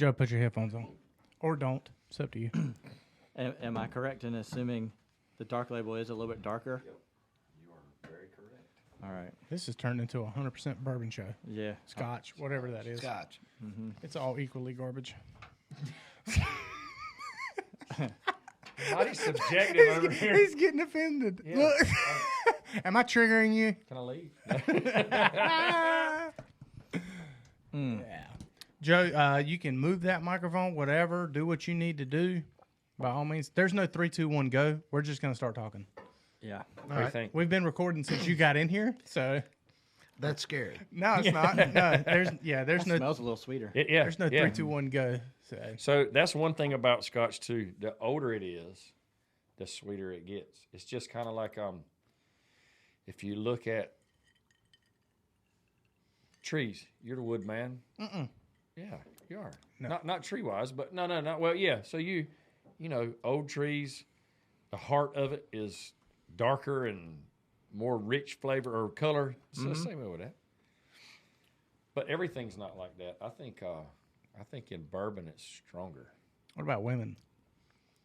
Joe, put your headphones on. Or don't. It's up to you. Am I correct in assuming the dark label is a little bit darker? Yep. You are very correct. All right. This has turned into a 100% bourbon show. Yeah. Scotch, whatever that is. Scotch. Mm-hmm. It's all equally garbage. Mighty subjective over here. He's getting offended. Yeah. Look. Am I triggering you? Can I leave? Yeah. Joe, you can move that microphone, whatever. Do what you need to do. By all means. There's no 3, 2, 1, go. We're just going to start talking. Yeah. What do you think? We've been recording since you got in here, so. That's scary. No, it's not. No, there's no. Smells a little sweeter. There's no 3, 2, 1, go. So that's one thing about Scotch too. The older it is, the sweeter it gets. It's just kind of like if you look at trees, you're the wood man. Yeah, you are. No. Not tree wise, but no. Well, yeah. So you know, old trees, the heart of it is darker and more rich flavor or color. It's the same way with that. But everything's not like that. I think in bourbon it's stronger. What about women?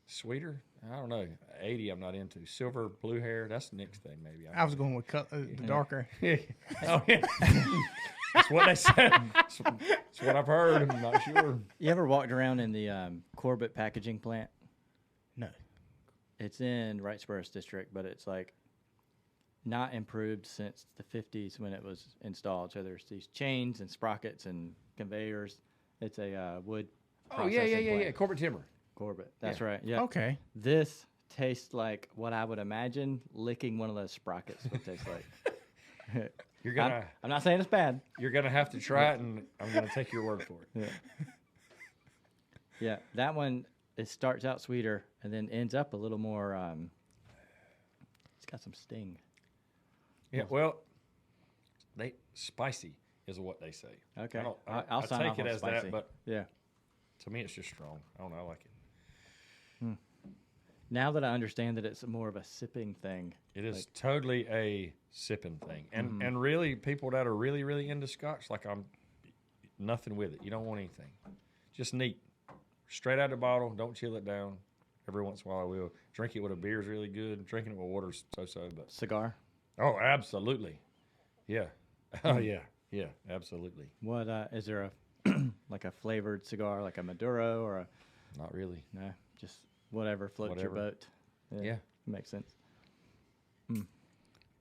Sweeter? I don't know. 80 I'm not into. Silver, blue hair, that's the next thing maybe. I was going with the darker. Oh, yeah. That's what they said. That's what I've heard. I'm not sure. You ever walked around in the Corbett packaging plant? No. It's in Wrightsboro district, but it's like not improved since the 50s when it was installed. So there's these chains and sprockets and conveyors. It's a wood processing plant. Corbett Timber. Corbett. That's right. Yeah. Okay. This tastes like what I would imagine licking one of those sprockets would taste like. You're gonna. I'm not saying it's bad. You're gonna have to try it, and I'm gonna take your word for it. Yeah. Yeah. That one. It starts out sweeter and then ends up a little more. It's got some sting. Yeah. Well, spicy is what they say. Okay. I'll sign take off it on as spicy. that, but yeah. to me it's just strong. I don't know. I like it. Now that I understand that it's more of a sipping thing. It is totally a sipping thing, and really people that are really really into Scotch, like I'm, nothing with it. You don't want anything, just neat, straight out of the bottle. Don't chill it down. Every once in a while I will. Drink it with a beer is really good. Drinking it with water's so. But Cigar. oh, absolutely, yeah, oh yeah, absolutely. What is there a like a flavored cigar, like a Maduro or a? Not really. No, just whatever floats your boat. Yeah. Makes sense.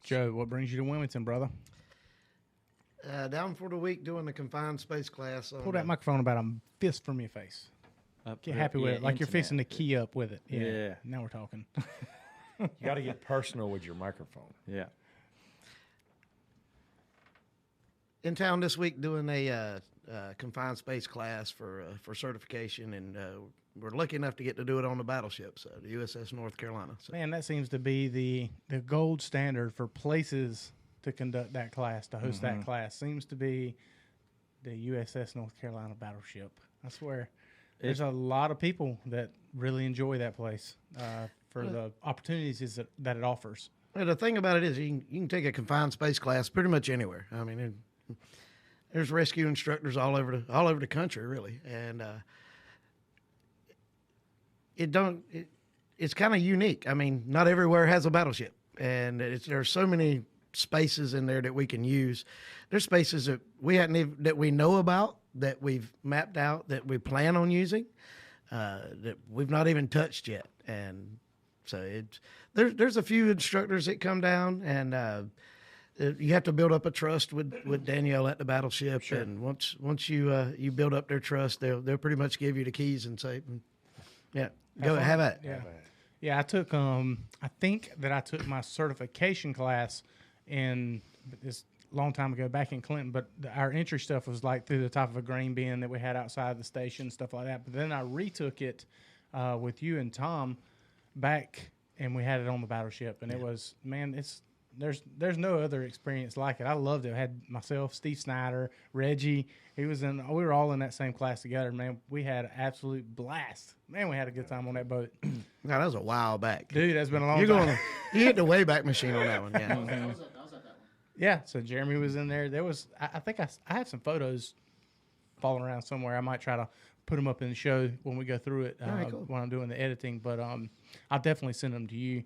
Joe, what brings you to Wilmington, brother? Down for the week doing the confined space class. Pull that microphone about a fist from your face. Get happy with it, like you're fixing to key up with it. Yeah. Now we're talking. You got to get personal with your microphone. Yeah. In town this week doing a confined space class for certification, and we're lucky enough to get to do it on the battleship, so the USS North Carolina. So. Man, that seems to be the gold standard for places to conduct that class, to host that class. Seems to be the USS North Carolina battleship. I swear. There's a lot of people that really enjoy that place for the opportunities that it offers. Well, the thing about it is you can take a confined space class pretty much anywhere. I mean, there's rescue instructors all over the country, really, and it's kind of unique. I mean, not everywhere has a battleship, and there's so many spaces in there that we can use. There's spaces that that we know about, that we've mapped out, that we plan on using, that we've not even touched yet. And so there's a few instructors that come down, and you have to build up a trust with Danielle at the battleship. Sure. And once you build up their trust, they'll pretty much give you the keys and say, yeah, go have at it. Yeah. I took I think that I took my certification class in this long time ago back in Clinton, but our entry stuff was like through the top of a grain bin that we had outside the station, stuff like that. But then I retook it with you and Tom back, and we had it on the battleship, and it was, man, there's no other experience like it. I loved it. I had myself, Steve Snyder, Reggie. We were all in that same class together, man. We had an absolute blast. Man, we had a good time on that boat. Now, that was a while back. Dude, that's been a long time. You hit the Wayback Machine on that one, yeah. I was at that one. Yeah, so Jeremy was in there. There was, I think I had some photos falling around somewhere. I might try to put them up in the show when we go through it cool. when I'm doing the editing. But I'll definitely send them to you.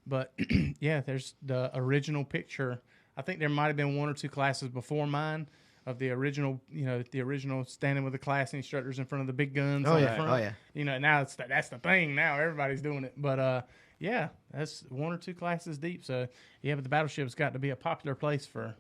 But yeah, there's the original picture. I think there might have been 1 or 2 classes before mine of the original, the original standing with the class instructors in front of the big guns. Oh, on yeah. the front. Oh, yeah. Now that's the thing. Now everybody's doing it. But yeah, that's 1 or 2 classes deep. So yeah, but the battleship's got to be a popular place for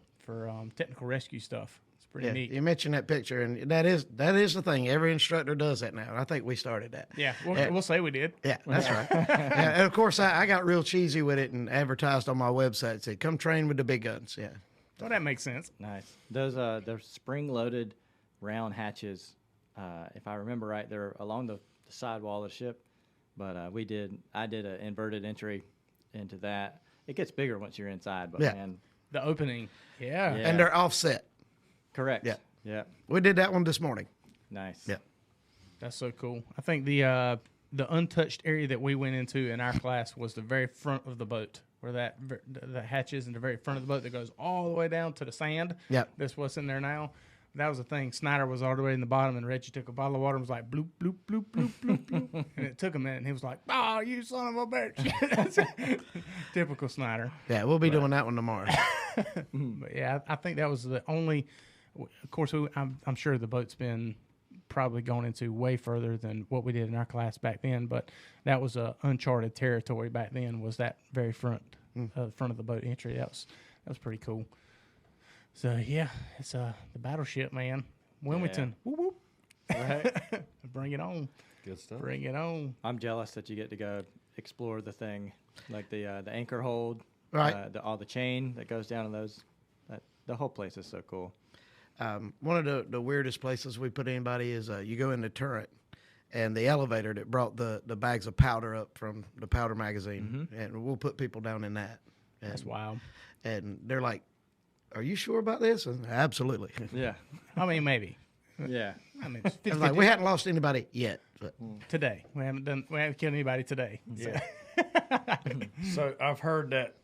technical rescue stuff. It's pretty Yeah, neat. you mentioned that picture, and that is the thing. Every instructor does that now. And I think we started that. Yeah, we'll say we did. Yeah, that's right. And of course, I got real cheesy with it and advertised on my website. Said, "Come train with the big guns." Yeah. Well, that makes sense. Nice. Those spring-loaded round hatches, if I remember right, they're along the side wall of the ship. But I did an inverted entry into that. It gets bigger once you're inside, but Yeah. man, The opening. Yeah. Yeah. And they're offset. correct. Yeah. Yeah. We did that one this morning. Nice. Yeah. That's so cool. I think the untouched area that we went into in our class was the very front of the boat, where the hatch is in the very front of the boat that goes all the way down to the sand. Yep. That's what's in there now. That was the thing. Snyder was all the way in the bottom, and Reggie took a bottle of water and was like, bloop, bloop, bloop, bloop, bloop, bloop. And it took a minute, and he was like, oh, you son of a bitch. Typical Snyder. Yeah, we'll be doing that one tomorrow. But yeah, I think that was the only. Of course, I'm sure the boat's been probably gone into way further than what we did in our class back then. But that was uncharted territory back then. Was that very front of the boat entry? That was pretty cool. So yeah, it's the battleship, man. Wilmington. Whoop, whoop. Right. Bring it on. Good stuff. Bring it on. I'm jealous that you get to go explore the thing, like the anchor hold, Right. all the chain that goes down to those. The whole place is so cool. One of the weirdest places we put anybody is you go in the turret, and the elevator that brought the bags of powder up from the powder magazine, and we'll put people down in that. And, That's wild. And they're like, "Are you sure about this?" And, absolutely. Yeah. I mean, maybe. Yeah. I mean, it's 50, It's like we hadn't lost anybody yet. But today. We haven't killed anybody today. Yeah. So I've heard that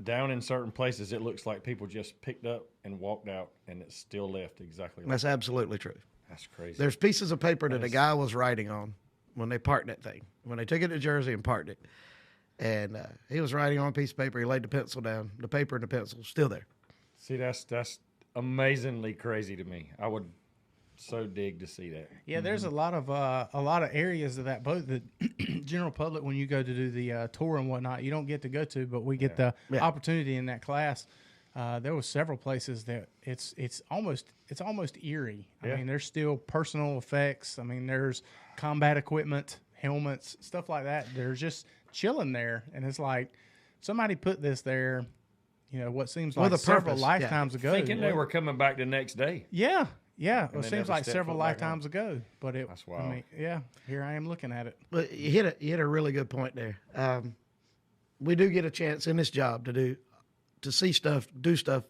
down in certain places, it looks like people just picked up and walked out, and it's still left exactly like that's absolutely true. That's crazy. There's pieces of paper that a guy was writing on when they parked that thing, when they took it to Jersey and parked it. And he was writing on a piece of paper. He laid the pencil down. The paper and the pencil still there. See, that's amazingly crazy to me. I would so dig to see that. Yeah, there's a lot of areas of that boat that general public, when you go to do the tour and whatnot, you don't get to go to, but we get the opportunity in that class. There was several places that it's almost eerie. Yeah. I mean, there's still personal effects. I mean, there's combat equipment, helmets, stuff like that. They're just chilling there, and it's like somebody put this there. What seems like With a several purpose, lifetimes ago. Thinking they were coming back the next day. Yeah. Well, they it seems never like stepped several foot back lifetimes ago, but That's I wild. mean, yeah, here I am looking at it. But you hit a really good point there. We do get a chance in this job to see stuff, do stuff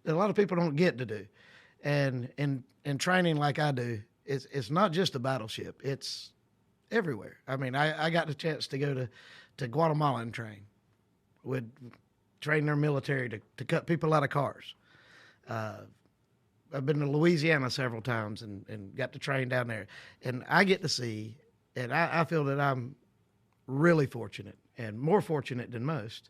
that a lot of people don't get to do. And in training like I do, it's not just a battleship. It's everywhere. I mean, I got the chance to go to Guatemala and train. Would train their military to cut people out of cars. I've been to Louisiana several times and got to train down there. And I get to see, and I feel that I'm really fortunate and more fortunate than most,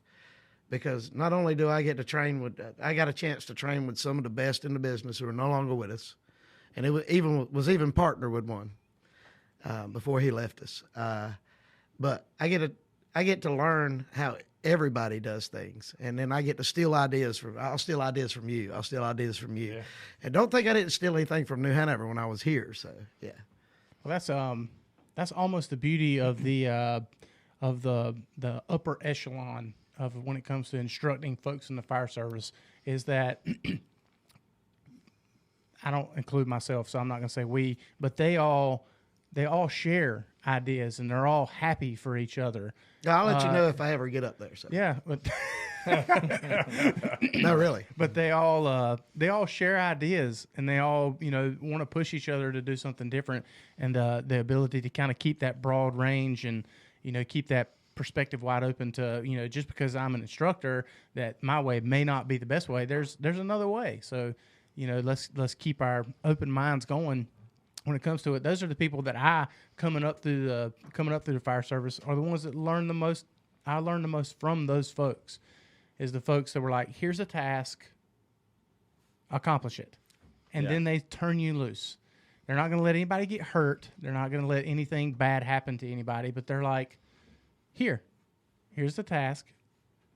because not only do I get to train I got a chance to train with some of the best in the business who are no longer with us. And it was even partner with one before he left us. But I get to learn how everybody does things, and then I get to steal ideas I'll steal ideas from you. I'll steal ideas from you. Yeah. And don't think I didn't steal anything from New Hanover when I was here. So yeah. Well, that's almost the beauty of the upper echelon of when it comes to instructing folks in the fire service, is that I don't include myself, so I'm not going to say we, but they all share ideas, and they're all happy for each other. I'll let you know if I ever get up there. So Yeah, but no, really. but they all share ideas, and they all want to push each other to do something different, and the ability to kind of keep that broad range and keep that perspective wide open to just because I'm an instructor, that my way may not be the best way. There's another way. So let's keep our open minds going. when it comes to it, those are the people that I coming up through the fire service are the ones that learn the most. I learned the most from those folks, is the folks that were like, here's a task, accomplish it, and Yeah. then they turn you loose. They're not going to let anybody get hurt. They're not going to let anything bad happen to anybody. But they're like, here's the task,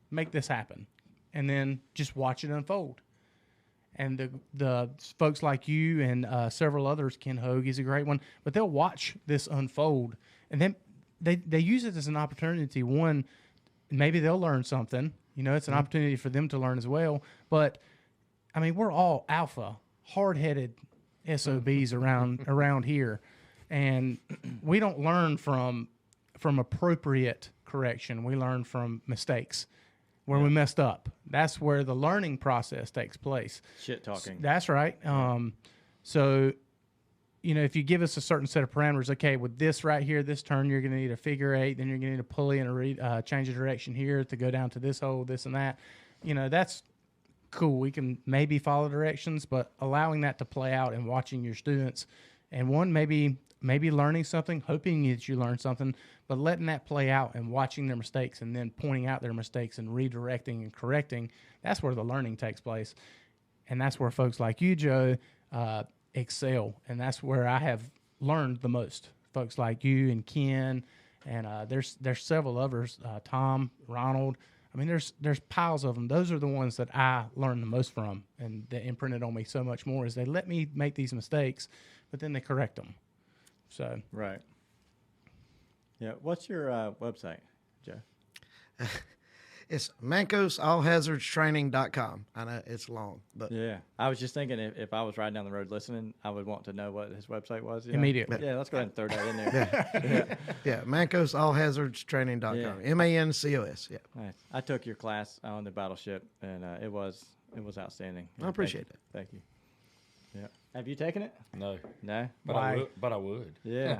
make this happen, and then just watch it unfold. And the folks like you and several others, Ken Hogue is a great one, but they'll watch this unfold, and then they use it as an opportunity. One, maybe they'll learn something. You know, it's an opportunity for them to learn as well. But I mean, we're all alpha, hard-headed SOBs around here, and we don't learn from appropriate correction. We learn from mistakes where we messed up. That's where the learning process takes place. Shit talking. That's right. So, you know, if you give us a certain set of parameters, okay, with this right here, this turn, you're going to need a figure eight, then you're going to need a pulley and a change of direction here to go down to this hole, this and that. You know, that's cool. We can maybe follow directions, but allowing that to play out and watching your students, and one, maybe learning something, hoping that you learn something, but letting that play out and watching their mistakes and then pointing out their mistakes and redirecting and correcting, that's where the learning takes place. And that's where folks like you, Joe, excel. And that's where I have learned the most. Folks like you and Ken, and there's several others, Tom, Ronald. I mean, there's piles of them. Those are the ones that I learned the most from, and that imprinted on me so much more, is they let me make these mistakes, but then they correct them. So Right. Yeah. What's your website, Joe? It's mancosallhazardstraining.com. I know it's long, but Yeah. I was just thinking if I was riding down the road listening, I would want to know what his website was. You know? Immediately. Yeah, let's go ahead and throw that in there. yeah, mancosallhazardstraining.com. Yeah. MANCOS. Yeah, Nice. I took your class on the battleship, and it was outstanding. I appreciate it. Thank you. Yeah. Have you taken it? No, No. but Why? I would. Yeah.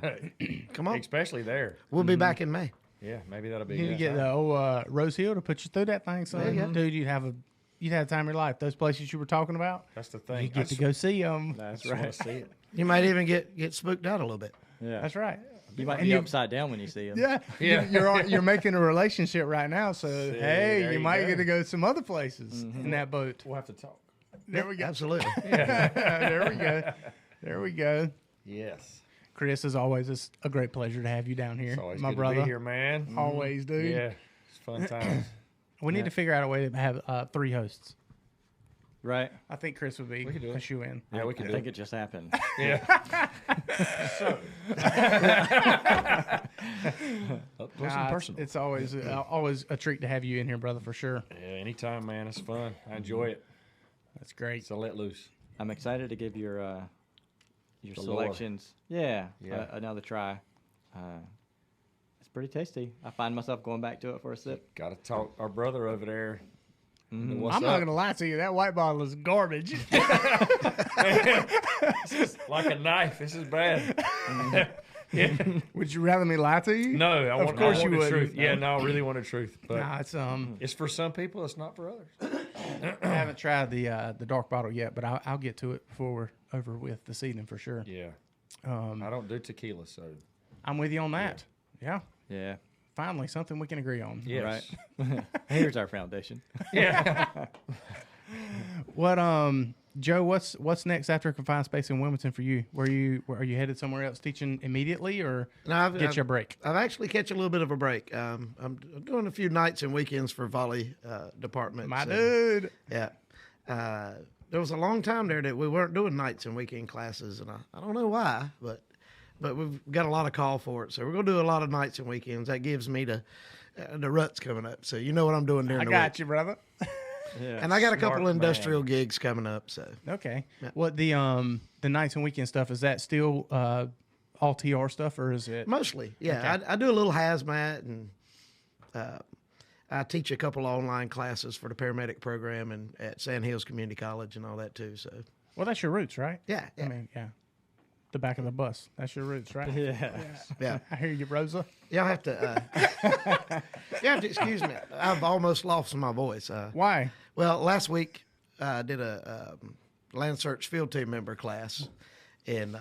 Come on. Especially there. We'll be back in May. Yeah, maybe that'll be you need to good. get the old Rose Hill to put you through that thing, son. There you go. Dude, you'd have the time of your life. Those places you were talking about, That's the thing. you get to go see them. That's Right. right. See it. You might even get spooked out a little bit. Yeah. That's right. You might And be you- upside down when you see him. Yeah, Yeah. You're making a relationship right now, so hey, there you you might go. get to go some other places in that boat. We'll have to talk. There we go. Absolutely. There we go. There we go. Yes. Chris, as always, it's a great pleasure to have you down here, It's always my good brother. to be here, man. Always, dude. Yeah, it's fun times. We need to figure out a way to have 3 hosts. Right. I think Chris would be We can do a it. shoe in. Yeah, we I can do think it. it just happened. Yeah. Up close and personal. It's always a treat to have you in here, brother, for sure. Yeah, anytime, man. It's fun. I enjoy it. That's great. So let loose. I'm excited to give your The lore. selections. Yeah. Yeah. Another try. It's pretty tasty. I find myself going back to it for a sip. Got to talk our brother over there. What's I'm not up? gonna lie to you. That white bottle is garbage. Like a knife. This is bad. Yeah. Would you rather me lie to you? No, I want, course I want you the wouldn't. truth. Yeah, no, I really want the truth. But Nah, it's it's for some people. It's not for others. I haven't tried the dark bottle yet, but I'll get to it before we're over with this evening for sure. Yeah. Um, I don't do tequila, so I'm with you on that. Yeah. Yeah. Finally, something we can agree on. yes. Right. Here's our foundation. Yeah. What Joe, what's next after Confined Space in Wilmington for you? Are you headed somewhere else teaching immediately, or No, I've, get I've, you a break? I've actually catch a little bit of a break. I'm doing a few nights and weekends for volley department. My so, dude. Yeah. There was a long time there that we weren't doing nights and weekend classes, and I don't know why, but we've got a lot of call for it. So we're going to do a lot of nights and weekends. That gives me the ruts coming up. So you know what I'm doing during I the got week. you, brother. Yeah. And I got a couple Smart industrial gigs coming up. So Okay. Yeah. What the nights and weekend stuff, is that still all TR stuff, or is it? mostly, yeah. Okay. I do a little hazmat, and I teach a couple online classes for the paramedic program and at Sand Hills Community College and all that too. So Well, that's your roots, right? yeah, I mean, yeah. The back of the bus. That's your roots, right? Yeah. yeah. I hear you, Rosa. Y'all have to. You have to excuse me. I've almost lost my voice. Why? Well, last week I did a land search field team member class, and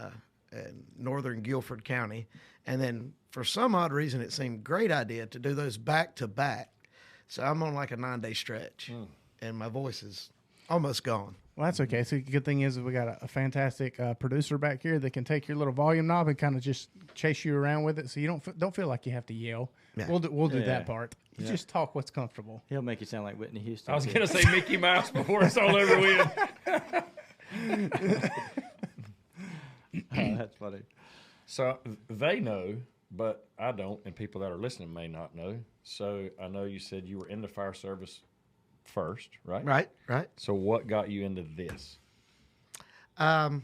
and northern Guilford County. And then for some odd reason, it seemed a great idea to do those back to back. So I'm on like a 9-day stretch, and my voice is almost gone. Well, that's okay. So the good thing is we got a fantastic producer back here that can take your little volume knob and kind of just chase you around with it, so you don't feel like you have to yell. Yeah. We'll do Yeah. that part. You just talk what's comfortable. He'll make you sound like Whitney Houston. I was too. going to say Mickey Mouse before it's all over with. Oh, that's funny. So they know, but I don't, and people that are listening may not know. So I know you said you were in the fire service first, right? Right. So what got you into this? Well,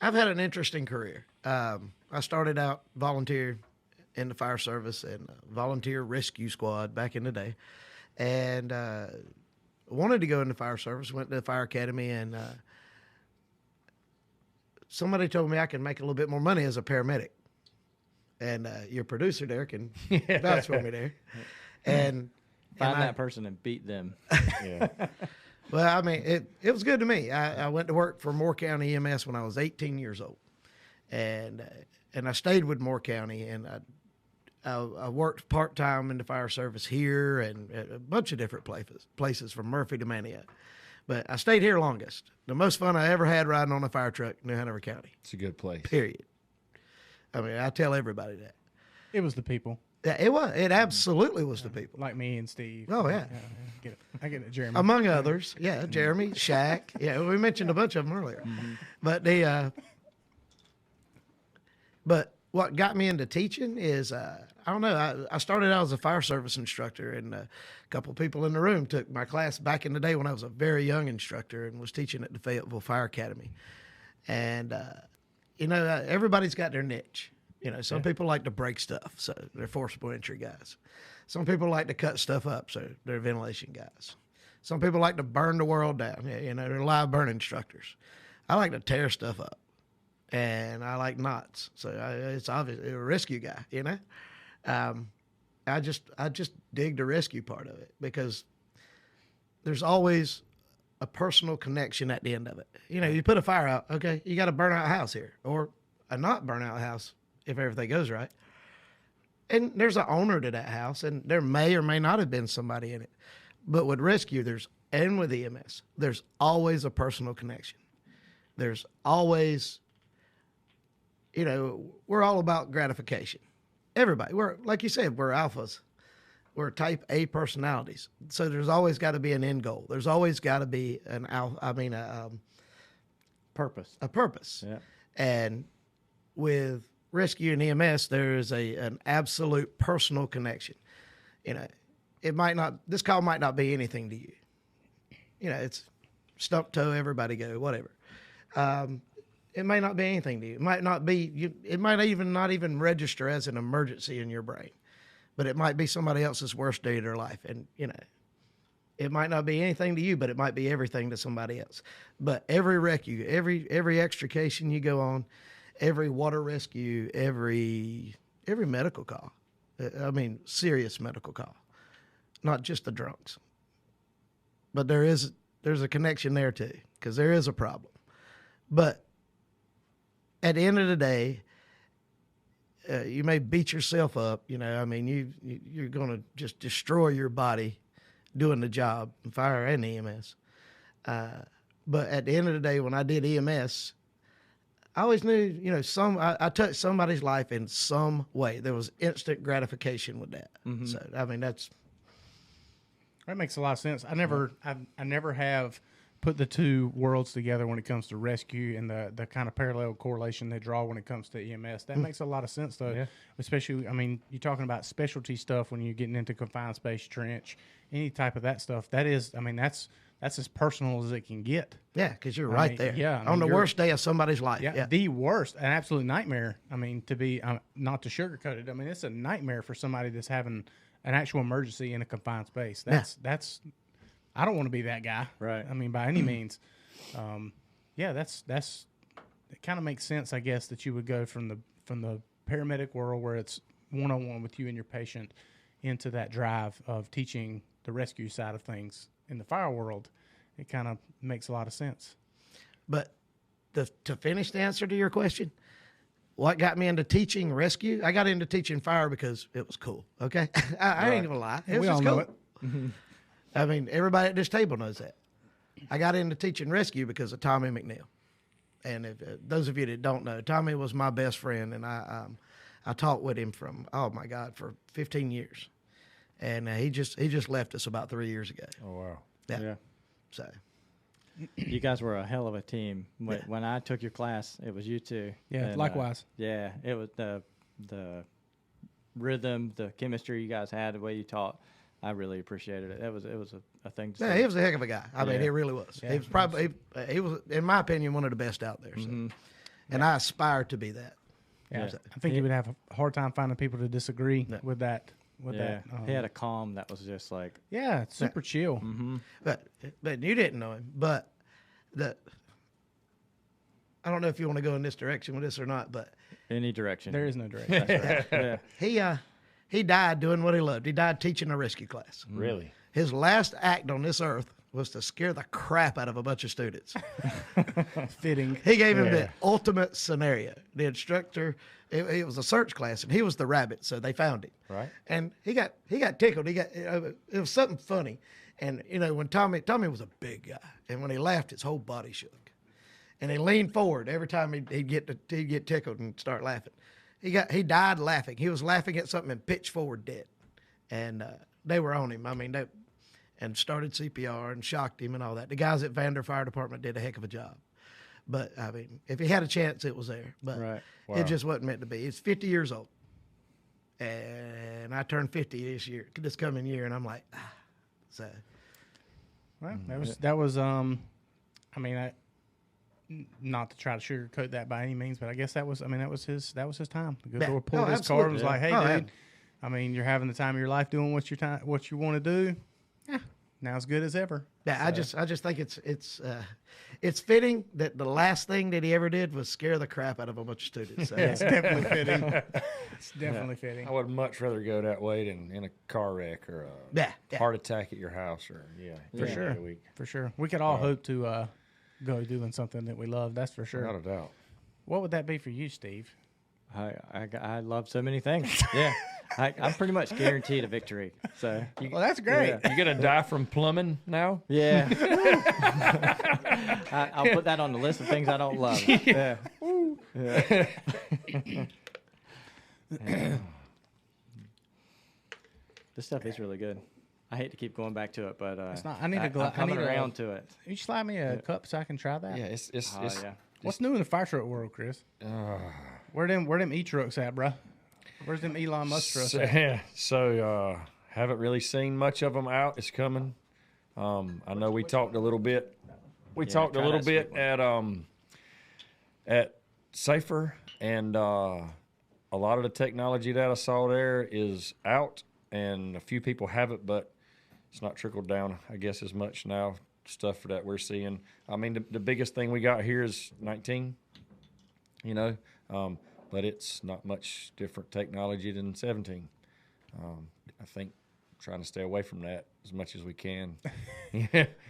I've had an interesting career. I started out volunteer in the fire service and volunteer rescue squad back in the day, and wanted to go in the fire service. Went to the fire academy, and somebody told me I could make a little bit more money as a paramedic. And your producer there can vouch for me there. And Find that person and beat them. Yeah. well, I mean, it was good to me. I went to work for Moore County EMS when I was 18 years old, and I stayed with Moore County, and I worked part time in the fire service here and at a bunch of different places from Murphy to Manioc. But I stayed here longest. The most fun I ever had riding on a fire truck in New Hanover County. It's a good place. Period. I mean, I tell everybody that. It was the people Yeah, it was. It absolutely was the people. like me and Steve. Oh, yeah. I get it, Jeremy. Among others, yeah, Jeremy, Shaq. Yeah, we mentioned a bunch of them earlier. But but what got me into teaching is I don't know. I started out as a fire service instructor, and a couple of people in the room took my class back in the day when I was a very young instructor and was teaching at the Fayetteville Fire Academy. And everybody's got their niche. Some people like to break stuff, so they're forcible entry guys. Some people like to cut stuff up, so they're ventilation guys. Some people like to burn the world down. They're live burn instructors. I like to tear stuff up, and I like knots. So it's obvious a rescue guy. I just dig the rescue part of it because there's always a personal connection at the end of it. You put a fire out, okay, you got to burn out a house here, or a not burn out house if everything goes right. And there's an owner to that house, and there may or may not have been somebody in it. But with rescue, and with EMS, there's always a personal connection. There's always, we're all about gratification. Everybody, like you said, we're alphas. We're type A personalities. So there's always got to be an end goal. There's always got to be Purpose. a purpose. Yeah. And with rescue and EMS, there is an absolute personal connection. This call might not be anything to you. It's stump toe, everybody go, whatever. It may not be anything to you. It might not be. It might even not even register as an emergency in your brain, but it might be somebody else's worst day of their life, and it might not be anything to you, but it might be everything to somebody else. But every rescue, every extrication you go on, every water rescue, every medical call, serious medical call, not just the drunks. But there's a connection there too, because there is a problem. But at the end of the day, you may beat yourself up. You're going to just destroy your body doing the job, fire and EMS. But at the end of the day, when I did EMS, I always knew, I touched somebody's life in some way. There was instant gratification with that. Mm-hmm. So, that makes a lot of sense. I never have put the two worlds together when it comes to rescue and the kind of parallel correlation they draw when it comes to EMS. That makes a lot of sense, though. Yeah. Especially, you're talking about specialty stuff when you're getting into confined space trench, any type of that stuff. That is, that's as personal as it can get. Yeah, because you're right there. Yeah, on the worst day of somebody's life. Yeah, the worst, an absolute nightmare. To be not to sugarcoat it. It's a nightmare for somebody that's having an actual emergency in a confined space. That's I don't want to be that guy. Right. By any means. That's it kind of makes sense, I guess, that you would go from the paramedic world where it's one-on-one with you and your patient into that drive of teaching the rescue side of things in the fire world. It kind of makes a lot of sense. But to finish the answer to your question, what got me into teaching rescue? I got into teaching fire because it was cool. Okay, I ain't gonna lie, it was We all just know cool. it. I mean, everybody at this table knows that. I got into teaching rescue because of Tommy McNeil. And if those of you that don't know, Tommy was my best friend, and I taught with him for 15 years, and he just left us about 3 years ago. Oh wow. Yeah. So You guys were a hell of a team. When I took your class, it was you two. Yeah, And, likewise. yeah, it was the rhythm, the chemistry you guys had, the way you taught. I really appreciated it. It was a thing to yeah, see. he was a heck of a guy. I mean, Yeah. he really was. Yeah, He was probably he was, in my opinion, one of the best out there. So. And I aspire to be that. Yeah, Yeah. I think you would have a hard time finding people to disagree with that. With Yeah, that, he had a calm that was just like, yeah, it's super chill. But you didn't know him. But I don't know if you want to go in this direction with this or not. But any direction. There is no direction. Yeah. he died doing what he loved. He died teaching a rescue class. Really? His last act on this earth was to scare the crap out of a bunch of students. Fitting. He gave him the ultimate scenario. The instructor, it was a search class, and he was the rabbit, so they found him. Right. And he got tickled. It was something funny. And when Tommy was a big guy, and when he laughed, his whole body shook. And he leaned forward every time he'd get tickled and start laughing. He died laughing. He was laughing at something and pitched forward dead. And they were on him. I mean, and started CPR and shocked him and all that. The guys at Vander Fire Department did a heck of a job. But I mean, if he had a chance, it was there. But Right. it just wasn't meant to be. He's 50 years old, and I turned 50 this coming year, and I'm like, so. Well, that was I mean, not to try to sugarcoat that by any means, but I guess that was his time. The good Lord pulled his card and was like, "Hey, dude, I mean, you're having the time of your life doing what you want to do. Yeah, now as good as ever." Yeah, So, I just think it's fitting that the last thing that he ever did was scare the crap out of a bunch of students. So. it's definitely fitting. It's definitely fitting. I would much rather go that way than in a car wreck or a heart attack at your house or For sure. A week. For sure. We could all hope to go doing something that we love. That's for sure. Without a doubt. What would that be for you, Steve? I love so many things. Yeah. I'm pretty much guaranteed a victory. So Well, that's great. Yeah. You gonna die from plumbing now? Yeah. I'll put that on the list of things I don't love. Yeah. Yeah. This stuff is really good. I hate to keep going back to it, but It's not. I need to I'm coming around to it. You slide me a cup so I can try that. Yeah, it's Yeah. What's new in the fire truck world, Chris? Where them e-trucks at, bruh? Where's them Elon Musk trucks at? So haven't really seen much of them out. It's coming. I know we talked a little bit. We talked a try little that bit sweet at Safer, and a lot of the technology that I saw there is out, and a few people have it, but it's not trickled down, I guess, as much now. Stuff that we're seeing. I mean, the biggest thing we got here is 19. But it's not much different technology than 17. I think trying to stay away from that as much as we can.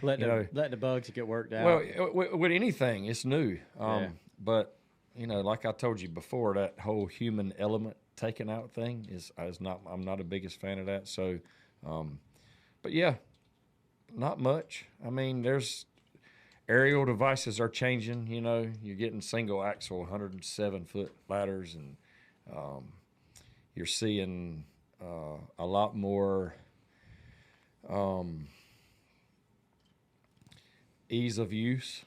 Let the bugs get worked out. Well, with anything, it's new. Yeah. But like I told you before, that whole human element taken out thing is not. I'm not a biggest fan of that. So, but yeah, not much. I mean, there's aerial devices are changing. You're getting single axle 107-foot ladders, and you're seeing a lot more ease of use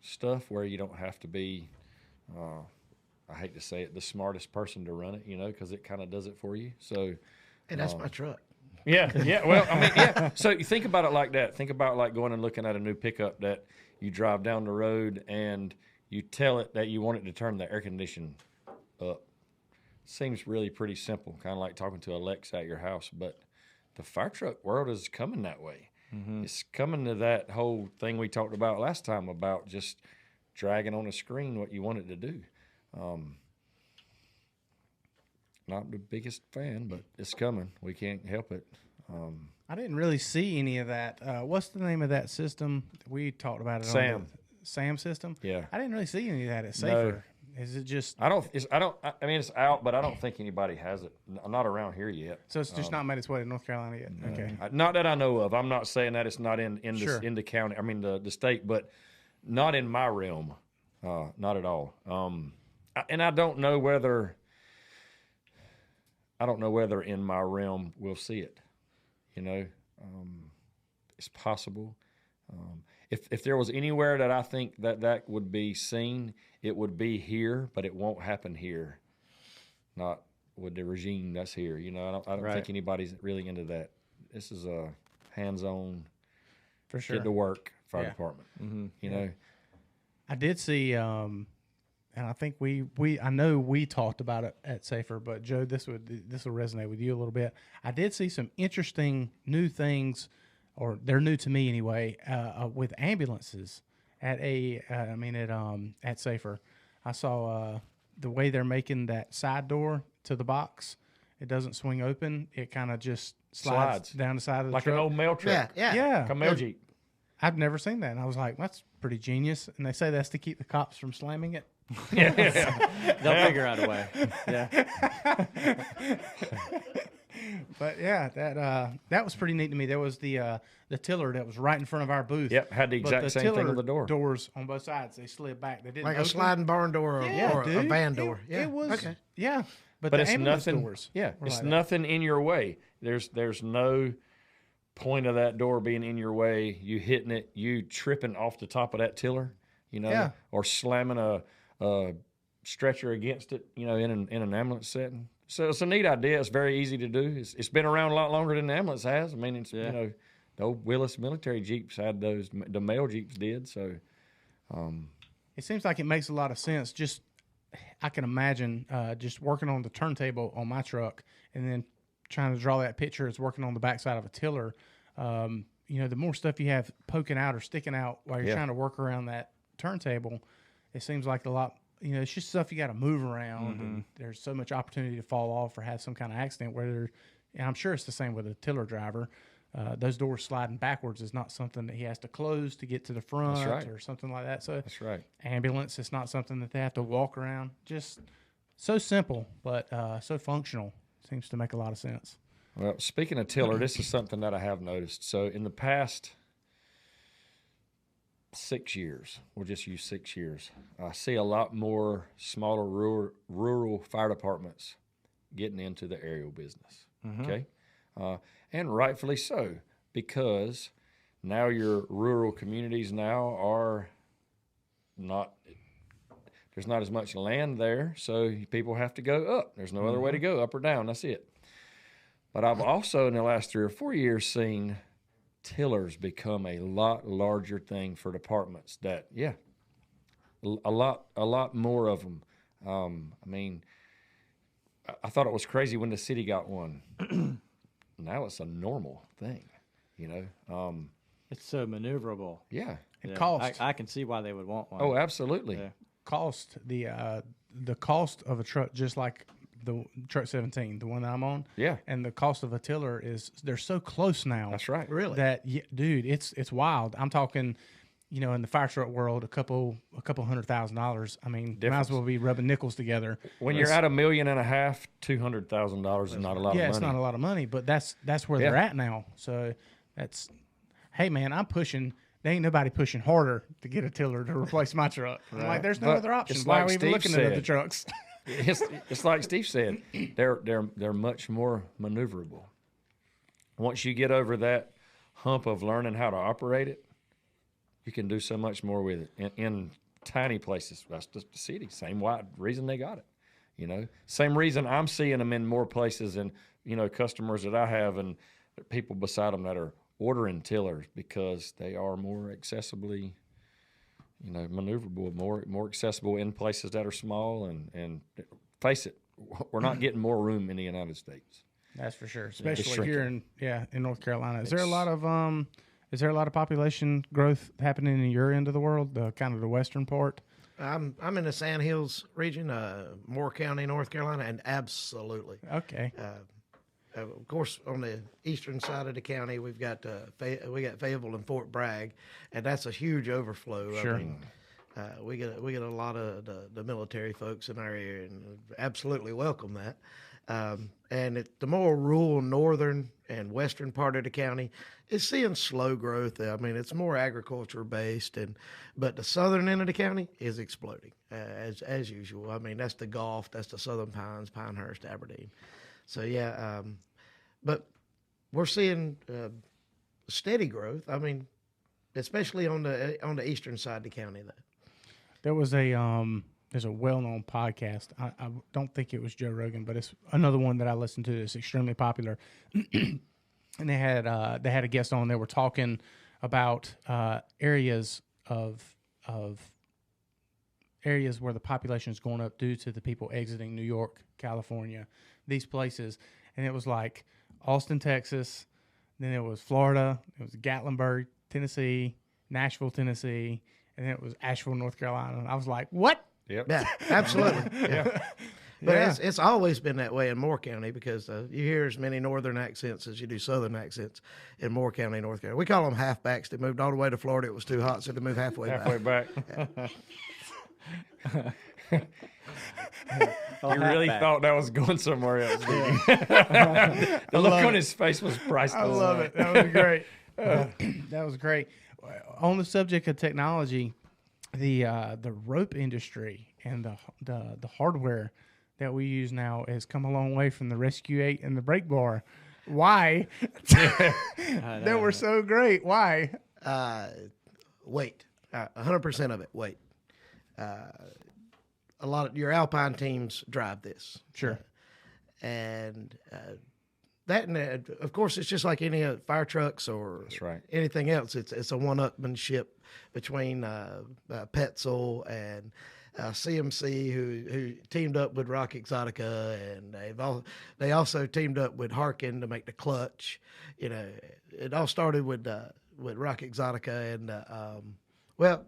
stuff where you don't have to be, I hate to say it, the smartest person to run it, because it kind of does it for you. So, And that's my truck. Yeah. Well, I mean, yeah. So you think about it like that. Think about like going and looking at a new pickup that you drive down the road and you tell it that you want it to turn the air conditioning up. Seems really pretty simple, kind of like talking to Alexa at your house. But the fire truck world is coming that way. Mm-hmm. It's coming to that whole thing we talked about last time about just dragging on a screen what you want it to do. Not the biggest fan, but it's coming. We can't help it. I didn't really see any of that. What's the name of that system? We talked about it. Sam. SAM system. Yeah. I didn't really see any of that at Safer. Is it just I mean, it's out, but I don't think anybody has it. Not around here yet. so it's just not made its way to North Carolina yet? Okay. Not that I know of. I'm not saying that it's not in Sure. the county. I mean the state, but not in my realm. Not at all. And I don't know whether in my realm we'll see it. You know, it's possible. If there was anywhere that I think that would be seen, it would be here, but it won't happen here. Not with the regime that's here. You know, I don't think anybody's really into that. This is a hands-on, For sure. get to work fire Yeah. department. Mm-hmm. You know, I did see, and I think I know we talked about it at Safer, but Joe, this will resonate with you a little bit. I did see some interesting new things, or they're new to me anyway, with ambulances at at Safer. I saw the way they're making that side door to the box. It doesn't swing open. It kind of just slides down the side of the like truck. an old mail truck. Yeah. Like a mail Jeep. I've never seen that, and I was like, that's pretty genius. And they say that's to keep the cops from slamming it. They'll figure out a way. Yeah. But yeah, that was pretty neat to me. There was the tiller that was right in front of our booth. Yep, had the But exact same thing tiller on the door. Doors on both sides, they slid back. They didn't Like a open. sliding barn door or, Yeah, or a dude. van door. It was okay. yeah, but But the it's ambulance nothing. doors. Yeah, were it's like that. nothing in your way. There's no point of that door being in your way. You hitting it, you tripping off the top of that tiller, you know, Yeah. or slamming a stretcher against it, you know, in an ambulance setting. So it's a neat idea. It's very easy to do. It's been around a lot longer than the ambulance has. I mean, it's you know, the old Willis military Jeeps had those. The mail Jeeps did. So It seems like it makes a lot of sense. Just I can imagine just working on the turntable on my truck and then trying to draw that picture as working on the backside of a tiller. You know, the more stuff you have poking out or sticking out while you're trying to work around that turntable, it seems like a lot. You know, it's just stuff you got to move around, and there's so much opportunity to fall off or have some kind of accident. And I'm sure it's the same with a tiller driver. Those doors sliding backwards is not something that he has to close to get to the front or something like that. So that's right. Ambulance, it's not something that they have to walk around. Just so simple, but so functional. Seems to make a lot of sense. Well, speaking of tiller, this is something that I have noticed. So in the past 6 years, we'll just use 6 years, I see a lot more smaller rural fire departments getting into the aerial business. Okay, and rightfully so, because now your rural communities now are not. There's not as much land there, so people have to go up. There's no other way to go, up or down. That's it. But I've also, in the last 3 or 4 years, seen tillers become a lot larger thing for departments. That a lot more of them. I mean, I thought it was crazy when the city got one. Now it's a normal thing, you know. It's so maneuverable. Yeah. And Yeah. cost. I can see why they would want one. Oh, absolutely. Yeah. Cost the cost of a truck, just like the truck 17, the one that I'm on. Yeah. And the cost of a tiller they're so close now. That's right. Really? That dude, it's wild. I'm talking, you know, in the fire truck world, a couple $100,000. I mean, might as well be rubbing nickels together. When you're at $1.5 million, $200,000 is not a lot of money. It's not a lot of money, but that's where they're at now. So that's, hey man, I'm pushing. There ain't nobody pushing harder to get a tiller to replace my truck. I'm like, there's no But other option. it's Why like are we even Steve looking at other said. trucks? It's like Steve said, they're much more maneuverable. Once you get over that hump of learning how to operate it, you can do so much more with it in tiny places. That's just the city. Same reason they got it. You know, same reason I'm seeing them in more places, and you know, customers that I have and people beside them that are ordering tillers because they are more accessibly, you know, maneuverable, more accessible in places that are small. And face it, we're not getting more room in the United States. That's for sure, It's especially here in North Carolina. Is there a It's- lot of population growth happening in your end of the world, the kind of the western part? I'm in the Sand Hills region, Moore County, North Carolina, and absolutely. Okay. of course, on the eastern side of the county, we got Fayetteville and Fort Bragg, and that's a huge overflow. Sure. I mean, we get a lot of the military folks in our area, and absolutely welcome that. And the more rural northern and western part of the county is seeing slow growth. I mean, it's more agriculture based, but the southern end of the county is exploding as usual. I mean, that's the Gulf, that's the Southern Pines, Pinehurst, Aberdeen. So yeah, but we're seeing steady growth. I mean, especially on the eastern side of the county. There was there's a well-known podcast. I don't think it was Joe Rogan, but it's another one that I listened to that's extremely popular. And they had a guest on. They were talking about areas where the population is going up due to the people exiting New York, California, these places. And it was like Austin, Texas. Then it was Florida. It was Gatlinburg, Tennessee, Nashville, Tennessee, and then it was Asheville, North Carolina. And I was like, what? Yep. Yeah, absolutely. Yeah. But Yeah. it's always been that way in Moore County because you hear as many northern accents as you do southern accents in Moore County, North Carolina. We call them halfbacks. They moved all the way to Florida. It was too hot, so they moved halfway back. You really thought that was going somewhere else, did you? The look on his face was priceless. I love it. That was great. That was great. On the subject of technology, the rope industry and the hardware that we use now has come a long way from the Rescue 8 and the brake bar. Why? They were so great. Why? Weight. 100% of it, weight. A lot of your Alpine teams drive this. Sure. And that, and of course, it's just like any fire trucks or That's right. anything else. It's a one-upmanship between Petzl and CMC, who teamed up with Rock Exotica, and they also teamed up with Harkin to make the clutch. You know, it all started with Rock Exotica, and well,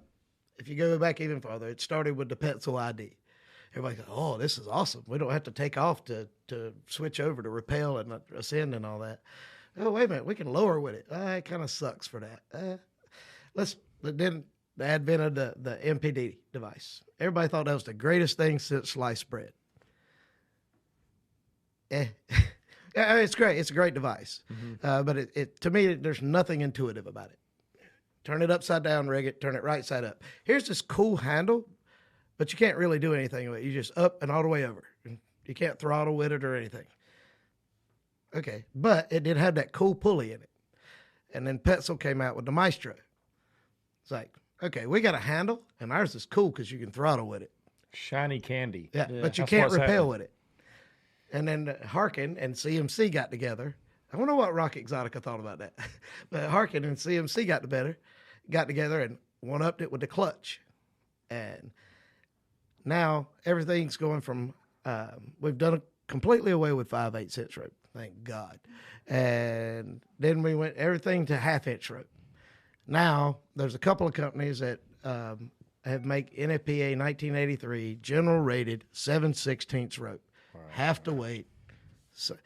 if you go back even farther, it started with the Petzl ID. Everybody goes, "Oh, this is awesome! We don't have to take off to switch over to rappel and ascend and all that." Oh, wait a minute, we can lower with it. It kind of sucks for that. Then the advent of the MPD device. Everybody thought that was the greatest thing since sliced bread. Yeah, it's great. It's a great device. Mm-hmm. But it to me, there's nothing intuitive about it. Turn it upside down, rig it, turn it right side up. Here's this cool handle, but you can't really do anything with it. You just up and all the way over. You can't throttle with it or anything. Okay, but it did have that cool pulley in it. And then Petzl came out with the Maestro. It's like, okay, we got a handle, and ours is cool because you can throttle with it. Shiny candy. Yeah, but you That's can't what's rappel happening. with it. And then Harkin and CMC got together. I wonder what Rock Exotica thought about that. But Harkin and CMC got together and one-upped it with the clutch. And now everything's going from, we've done completely away with 5/8 inch rope, thank God. And then we went everything to half-inch rope. Now there's a couple of companies that have make NFPA 1983 general rated 7/16 rope, half the weight, so,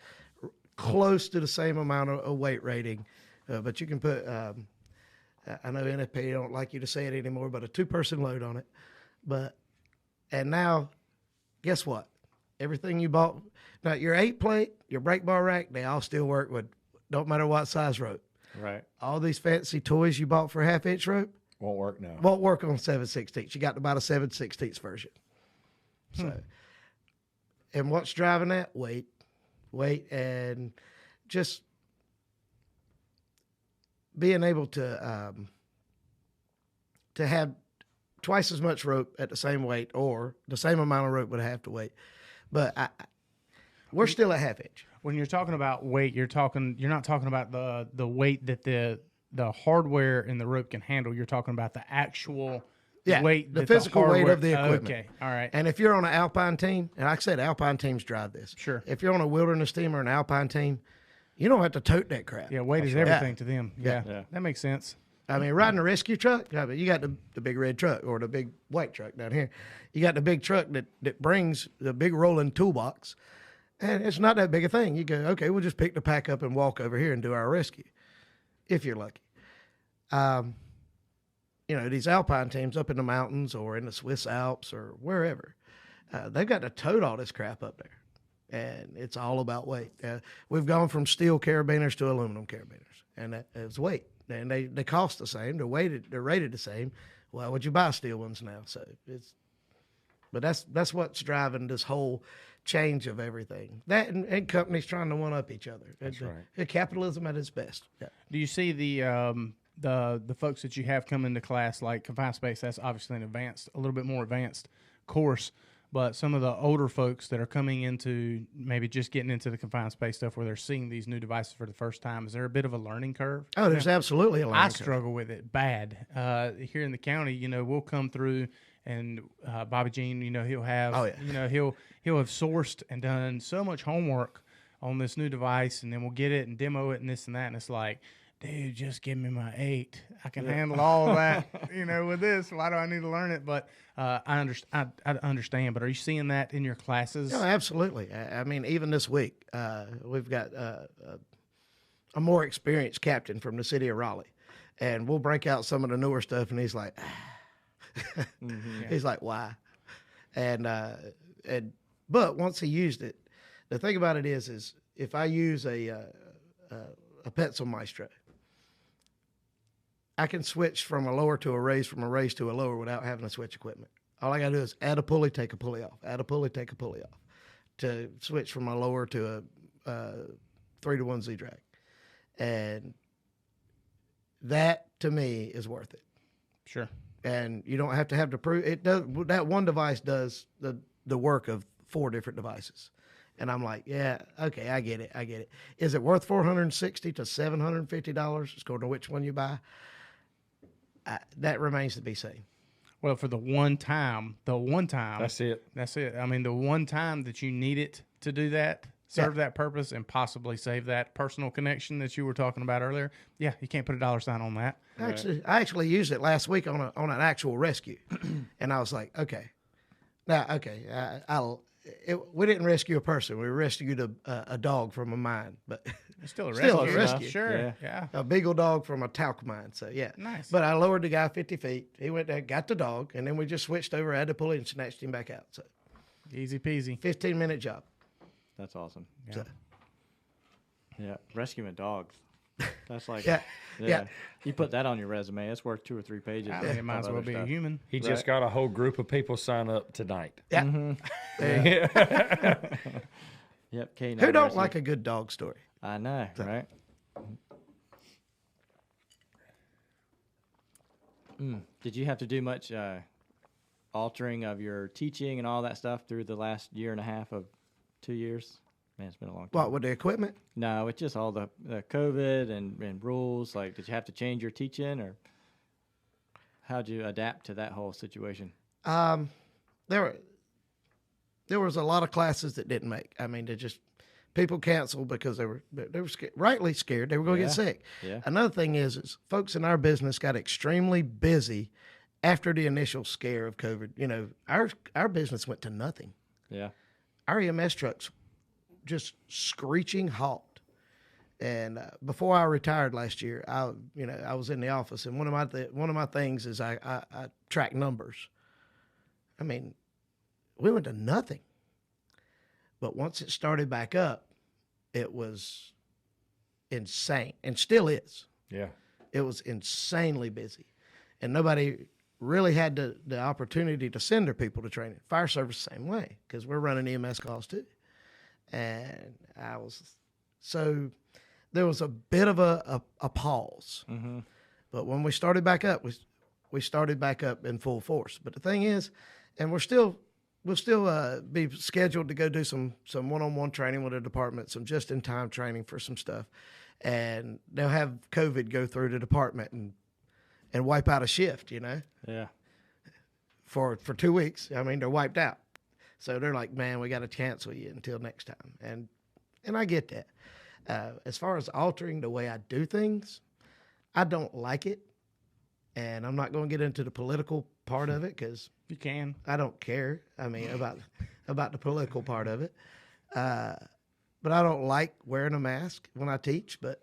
close to the same amount of weight rating, but you can put. I know NFPA don't like you to say it anymore, but a 2-person load on it. And now, guess what? Everything you bought, now your 8-plate, your brake bar rack, they all still work with, don't matter what size rope. Right. All these fancy toys you bought for half-inch rope Won't work now. won't work on 7/16. You got to buy the 7/16 version. So, and what's driving that? Weight, and just being able to have twice as much rope at the same weight, or the same amount of rope with half the weight. But we're still at half-inch. When you're talking about weight, you're not talking about the weight that the hardware and the rope can handle. You're talking about the actual weight, the that physical weight hardware- of the equipment. Okay, all right. And if you're on an Alpine team, and like I said, Alpine teams drive this. Sure. If you're on a wilderness team or an Alpine team, you don't have to tote that crap. Yeah, weight is everything to them. Yeah, that makes sense. I mean, riding a rescue truck, I mean, you got the big red truck or the big white truck down here. You got the big truck that brings the big rolling toolbox, And it's not that big a thing. You go, okay, we'll just pick the pack up and walk over here and do our rescue, if you're lucky. These alpine teams up in the mountains or in the Swiss Alps or wherever, they've got to tote all this crap up there. And it's all about weight. We've gone from steel carabiners to aluminum carabiners, and that is weight. And they cost the same. They're rated the same. Why would you buy steel ones now? But that's what's driving this whole change of everything. That and companies trying to one up each other. That's right. Capitalism at its best. Yeah. Do you see the folks that you have come into class, like confined space? That's obviously a little bit more advanced course. But some of the older folks that are coming into maybe just getting into the confined space stuff where they're seeing these new devices for the first time, is there a bit of a learning curve? Oh, there's absolutely a learning curve. I struggle with it bad. Here in the county, we'll come through and Bobby Jean, he'll have, he'll have sourced and done so much homework on this new device, and then we'll get it and demo it and this and that, and it's like, dude, just give me my 8. I can handle all of that, with this. Why do I need to learn it? But I understand. But are you seeing that in your classes? No, absolutely. I mean, even this week, we've got a more experienced captain from the city of Raleigh, and we'll break out some of the newer stuff, and he's like, he's like, why? But once he used it, the thing about it is if I use a Petzl Maestro, I can switch from a lower to a raise, from a raise to a lower without having to switch equipment. All I got to do is add a pulley, take a pulley off, add a pulley, take a pulley off, to switch from a lower to a 3-to-1 Z-drag. And that, to me, is worth it. Sure. And you don't have to prove it. That one device does the work of 4 different devices. And I'm like, yeah, okay, I get it. Is it worth $460 to $750? According to which one you buy. That remains to be seen. Well, for the one time. That's it. I mean, the one time that you need it to do that, serve that purpose, and possibly save that personal connection that you were talking about earlier. Yeah, you can't put a dollar sign on that. I actually used it last week on an actual rescue, and I was like, okay, we didn't rescue a person. We rescued a dog from a mine, but it's still a still rescue. a rescue. Sure, yeah. A beagle dog from a talc mine. So yeah, nice. But I lowered the guy 50 feet. He went there, got the dog, and then we just switched over, had the pulley, and snatched him back out. So easy peasy. 15-minute job. That's awesome. Yeah. So, Yeah, rescuing dogs. That's like yeah. You put that on your resume, it's worth 2 or 3 pages. I mean, it might as well be a human. He just got a whole group of people sign up tonight. Yeah. Yep. K9 Who don't rescue. like a good dog story? I know, right? Did you have to do much altering of your teaching and all that stuff through the last year and a half of 2 years? Man, it's been a long time. What, with the equipment? No, it's just all the COVID and rules. Like, did you have to change your teaching, or how'd you adapt to that whole situation? There was a lot of classes that didn't make. I mean, people canceled because they were scared, rightly scared. They were going to get sick. Yeah. Another thing is folks in our business got extremely busy after the initial scare of COVID. Our business went to nothing. Yeah. Our EMS trucks just screeching halt. And before I retired last year, I was in the office, and one of my things is I track numbers. I mean, we went to nothing. But once it started back up, it was insane, and still is. Yeah. It was insanely busy, and nobody really had the opportunity to send their people to training. Fire service, same way, because we're running EMS calls too. And so there was a bit of a pause. Mm-hmm. But when we started back up, we started back up in full force. But the thing is, and we'll still be scheduled to go do some one-on-one training with the department, some just-in-time training for some stuff. And they'll have COVID go through the department and wipe out a shift, Yeah. for 2 weeks. I mean, they're wiped out. So they're like, man, we got to cancel you until next time. And I get that. As far as altering the way I do things, I don't like it. And I'm not going to get into the political part of it because You can. I don't care. I mean, about the political part of it. But I don't like wearing a mask when I teach. But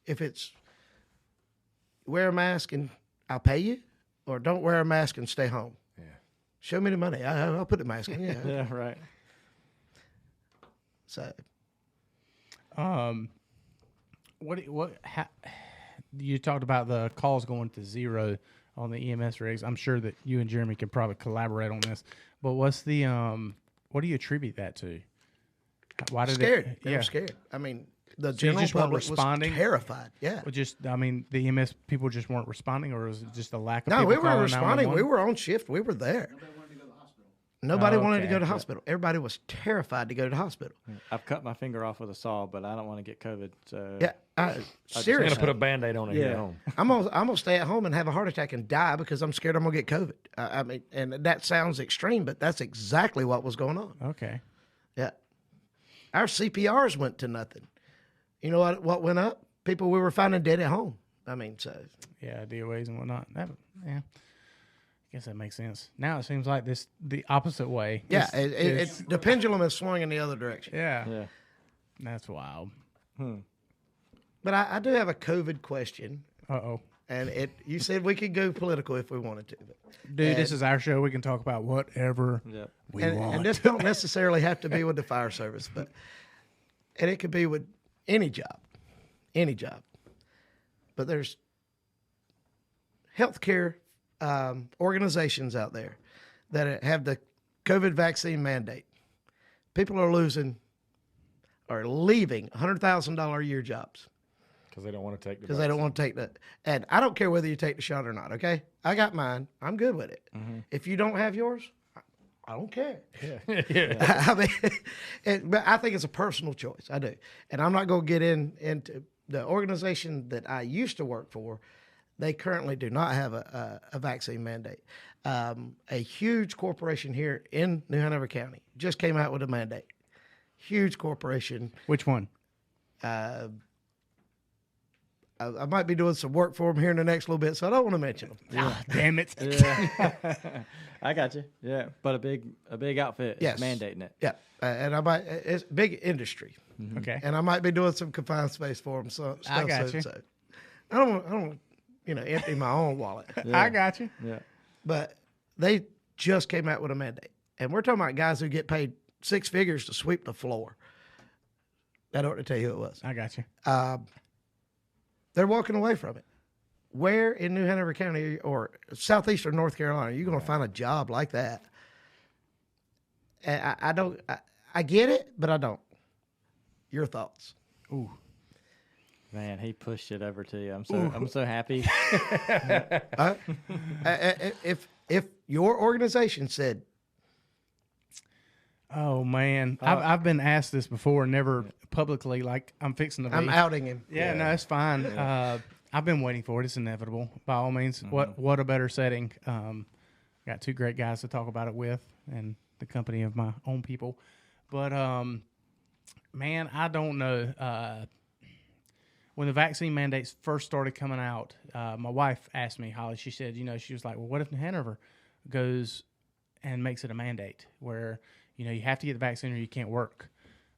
if it's wear a mask and I'll pay you, or don't wear a mask and stay home. Yeah. Show me the money. I'll put the mask on. Yeah. Yeah, right. So you talked about the calls going to zero on the EMS rigs. I'm sure that you and Jeremy could probably collaborate on this. But what's the what do you attribute that to? Why did scared. They yeah. were scared. I mean, the So you general just weren't public responding? was terrified. Yeah. Well, just I mean, the EMS people just weren't responding, or was it just a lack of No, people we were calling responding. 911? We were on shift. We were there. Nobody wanted to Okay. go to the hospital. Everybody was terrified to go to the hospital. I've cut my finger off with a saw, but I don't want to get COVID. So Yeah, I'm going seriously. to put a Band-Aid on it here Yeah. at home. I'm gonna stay at home and have a heart attack and die because I'm scared I'm gonna get COVID. I mean, and that sounds extreme, but that's exactly what was going on. Okay. Yeah, our CPRs went to nothing. You know what went up? People we were finding dead at home. I mean, so Yeah, DOAs and whatnot. Yeah. I guess that makes sense. Now it seems like the opposite way. yeah, It's- the pendulum is swinging the other direction. yeah. yeah. That's wild. But I do have a COVID question, Uh-oh. and you said we could go political if we wanted to. But, Dude, this is our show. We can talk about whatever Yep. we and, want. and this don't necessarily have to be with the fire service, and it could be with any job. But there's healthcare organizations out there that have the COVID vaccine mandate. People are leaving $100,000 a year jobs Because they don't want to take the because they don't want to take that. And I don't care whether you take the shot or not. Okay, I got mine. I'm good with it. If you don't have yours, I don't care. Yeah. I mean, but I think it's a personal choice. I do, and I'm not going to get into the organization that I used to work for. They currently do not have a vaccine mandate. A huge corporation here in New Hanover County just came out with a mandate. Huge corporation. Which one? I might be doing some work for them here in the next little bit, so I don't want to mention them. Ah, damn it. Yeah. I got you. Yeah, but a big outfit is Yes. mandating it. Yeah, and it's big industry, Okay. and I might be doing some confined space for them. So I stuff got soon, you. So I don't want empty my own wallet. I got you. Yeah. But they just came out with a mandate. And we're talking about guys who get paid six figures to sweep the floor. I don't want to tell you who it was. I got you. They're walking away from it. Where in New Hanover County or southeastern North Carolina are you going to find a job like that? And I get it, but I don't. Your thoughts? Ooh. Man, he pushed it over to you. I'm so happy. If your organization said, Oh, man. I've been asked this before, never publicly, like I'm fixing to be. I'm outing him. Yeah, no, it's fine. I've been waiting for it. It's inevitable, by all means. What a better setting. Got two great guys to talk about it with, and the company of my own people. But man, I don't know. When the vaccine mandates first started coming out, my wife asked me, Holly. She said, she was like, "Well, what if New Hanover goes and makes it a mandate where you have to get the vaccine or you can't work?"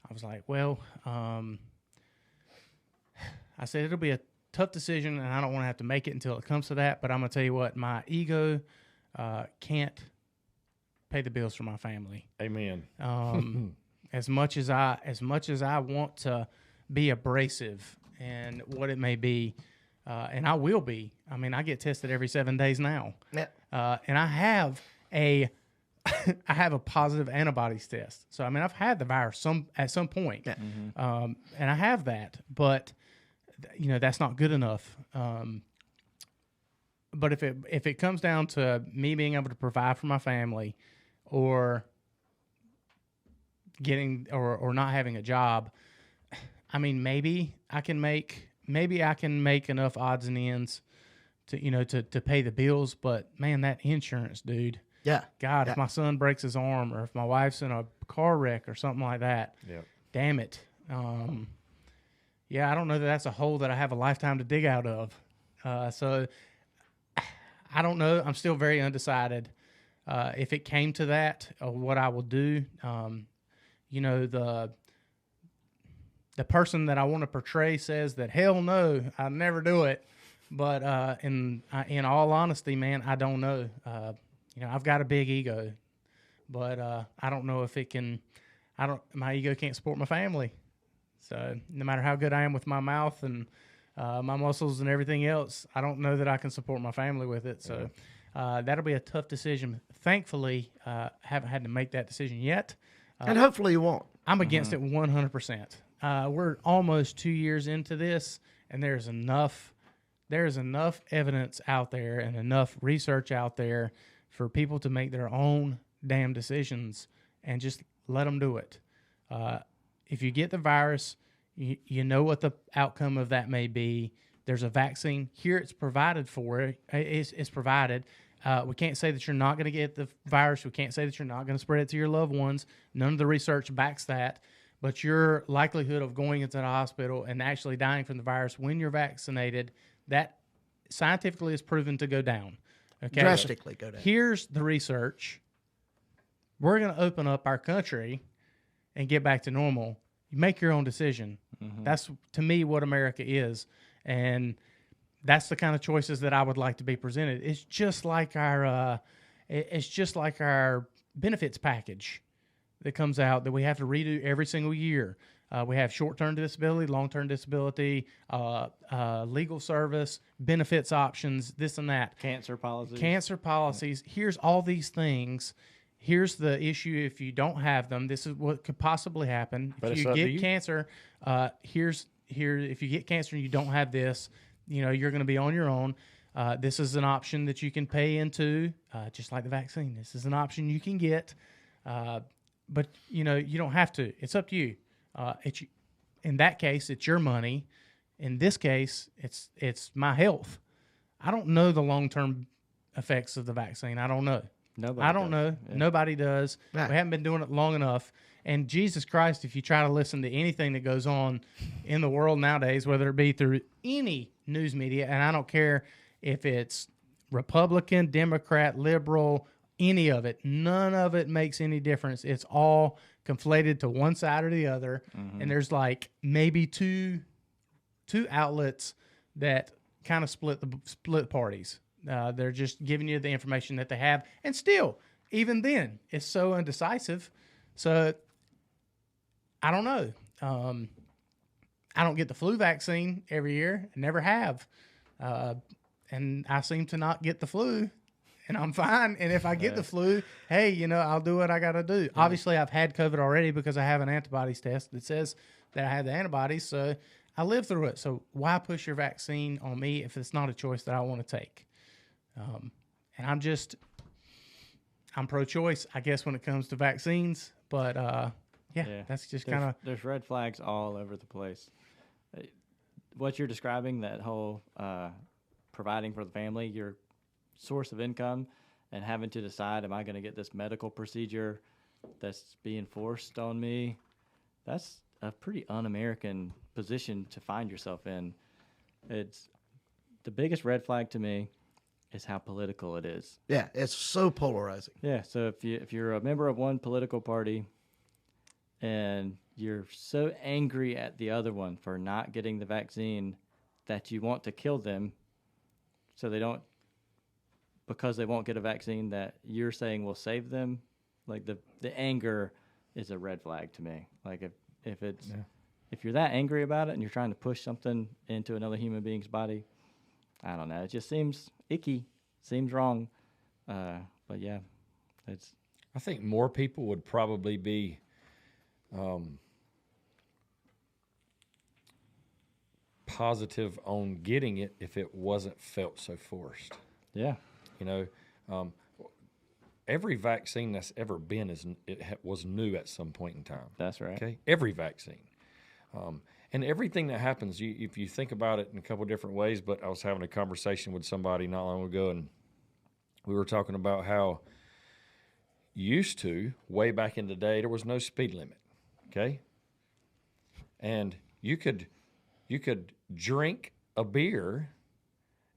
I was like, "Well," I said it'll be a tough decision, and I don't want to have to make it until it comes to that. But I'm gonna tell you what, my ego can't pay the bills for my family. Amen. As much as I want to be abrasive and what it may be, and I will be. I mean, I get tested every 7 days now, Yeah. and I have a positive antibodies test. So I mean, I've had the virus at some point, and I have that, but that's not good enough. But if it comes down to me being able to provide for my family, or getting or not having a job, I mean, maybe I can make enough odds and ends to pay the bills. But man, that insurance, dude. Yeah. God, Yeah. if my son breaks his arm, or if my wife's in a car wreck or something like that, Yep. damn it. Yeah, I don't know that that's a hole that I have a lifetime to dig out of. So I don't know. I'm still very undecided. If it came to that, what I will do, the person that I want to portray says that hell no, I'll never do it. But in all honesty, man, I don't know. I've got a big ego, but I don't know if it can. My ego can't support my family. So no matter how good I am with my mouth and my muscles and everything else, I don't know that I can support my family with it. So that'll be a tough decision. Thankfully, haven't had to make that decision yet. And hopefully you won't. I'm against it 100%. We're almost 2 years into this, and there's enough evidence out there and enough research out there for people to make their own damn decisions and just let them do it. If you get the virus, you know what the outcome of that may be. There's a vaccine. Here it's provided for. It's provided. We can't say that you're not going to get the virus. We can't say that you're not going to spread it to your loved ones. None of the research backs that. But your likelihood of going into the hospital and actually dying from the virus when you're vaccinated, that scientifically is proven to go down. Okay? Drastically go down. Here's the research. We're going to open up our country and get back to normal. You make your own decision. Mm-hmm. That's, to me, what America is. And that's the kind of choices that I would like to be presented. It's just like our benefits package that comes out that we have to redo every single year. We have short-term disability, long-term disability, legal service, benefits options, this and that. Cancer policies. Yeah. Here's all these things. Here's the issue if you don't have them. This is what could possibly happen. But if you get cancer, if you get cancer and you don't have this, you're going to be on your own. This is an option that you can pay into, just like the vaccine. This is an option you can get, but you don't have to. It's up to you. In that case, it's your money. In this case, it's my health. I don't know the long-term effects of the vaccine. I don't know. I don't know. Yeah. Nobody does. Right. We haven't been doing it long enough. And Jesus Christ, if you try to listen to anything that goes on in the world nowadays, whether it be through any news media, and I don't care if it's Republican, Democrat, liberal, any of it, none of it makes any difference. It's all conflated to one side or the other. Mm-hmm. And there's like maybe two outlets that kind of split parties. They're just giving you the information that they have. And still, even then, it's so undecisive. So I don't know. I don't get the flu vaccine every year. I never have. And I seem to not get the flu, and I'm fine. And if I get the flu, hey, I'll do what I got to do. Yeah. Obviously, I've had COVID already because I have an antibodies test that says that I have the antibodies. So I lived through it. So why push your vaccine on me if it's not a choice that I want to take? And I'm pro-choice, I guess, when it comes to vaccines. But, that's just kind of... There's red flags all over the place. What you're describing, that whole providing for the family, your source of income, and having to decide, am I going to get this medical procedure that's being forced on me? That's a pretty un-American position to find yourself in. It's the biggest red flag to me is how political it is. Yeah, it's so polarizing. Yeah, so if you're a member of one political party and you're so angry at the other one for not getting the vaccine that you want to kill them because they won't get a vaccine that you're saying will save them, like the anger is a red flag to me. Like if you're that angry about it and you're trying to push something into another human being's body, I don't know. It just seems icky, seems wrong. But yeah, I think more people would probably be positive on getting it if it wasn't felt so forced. Yeah. Every vaccine that's ever been was new at some point in time. That's right. Okay, every vaccine. And everything that happens, if you think about it in a couple of different ways, but I was having a conversation with somebody not long ago, and we were talking about how used to, way back in the day, there was no speed limit, okay? And you could drink a beer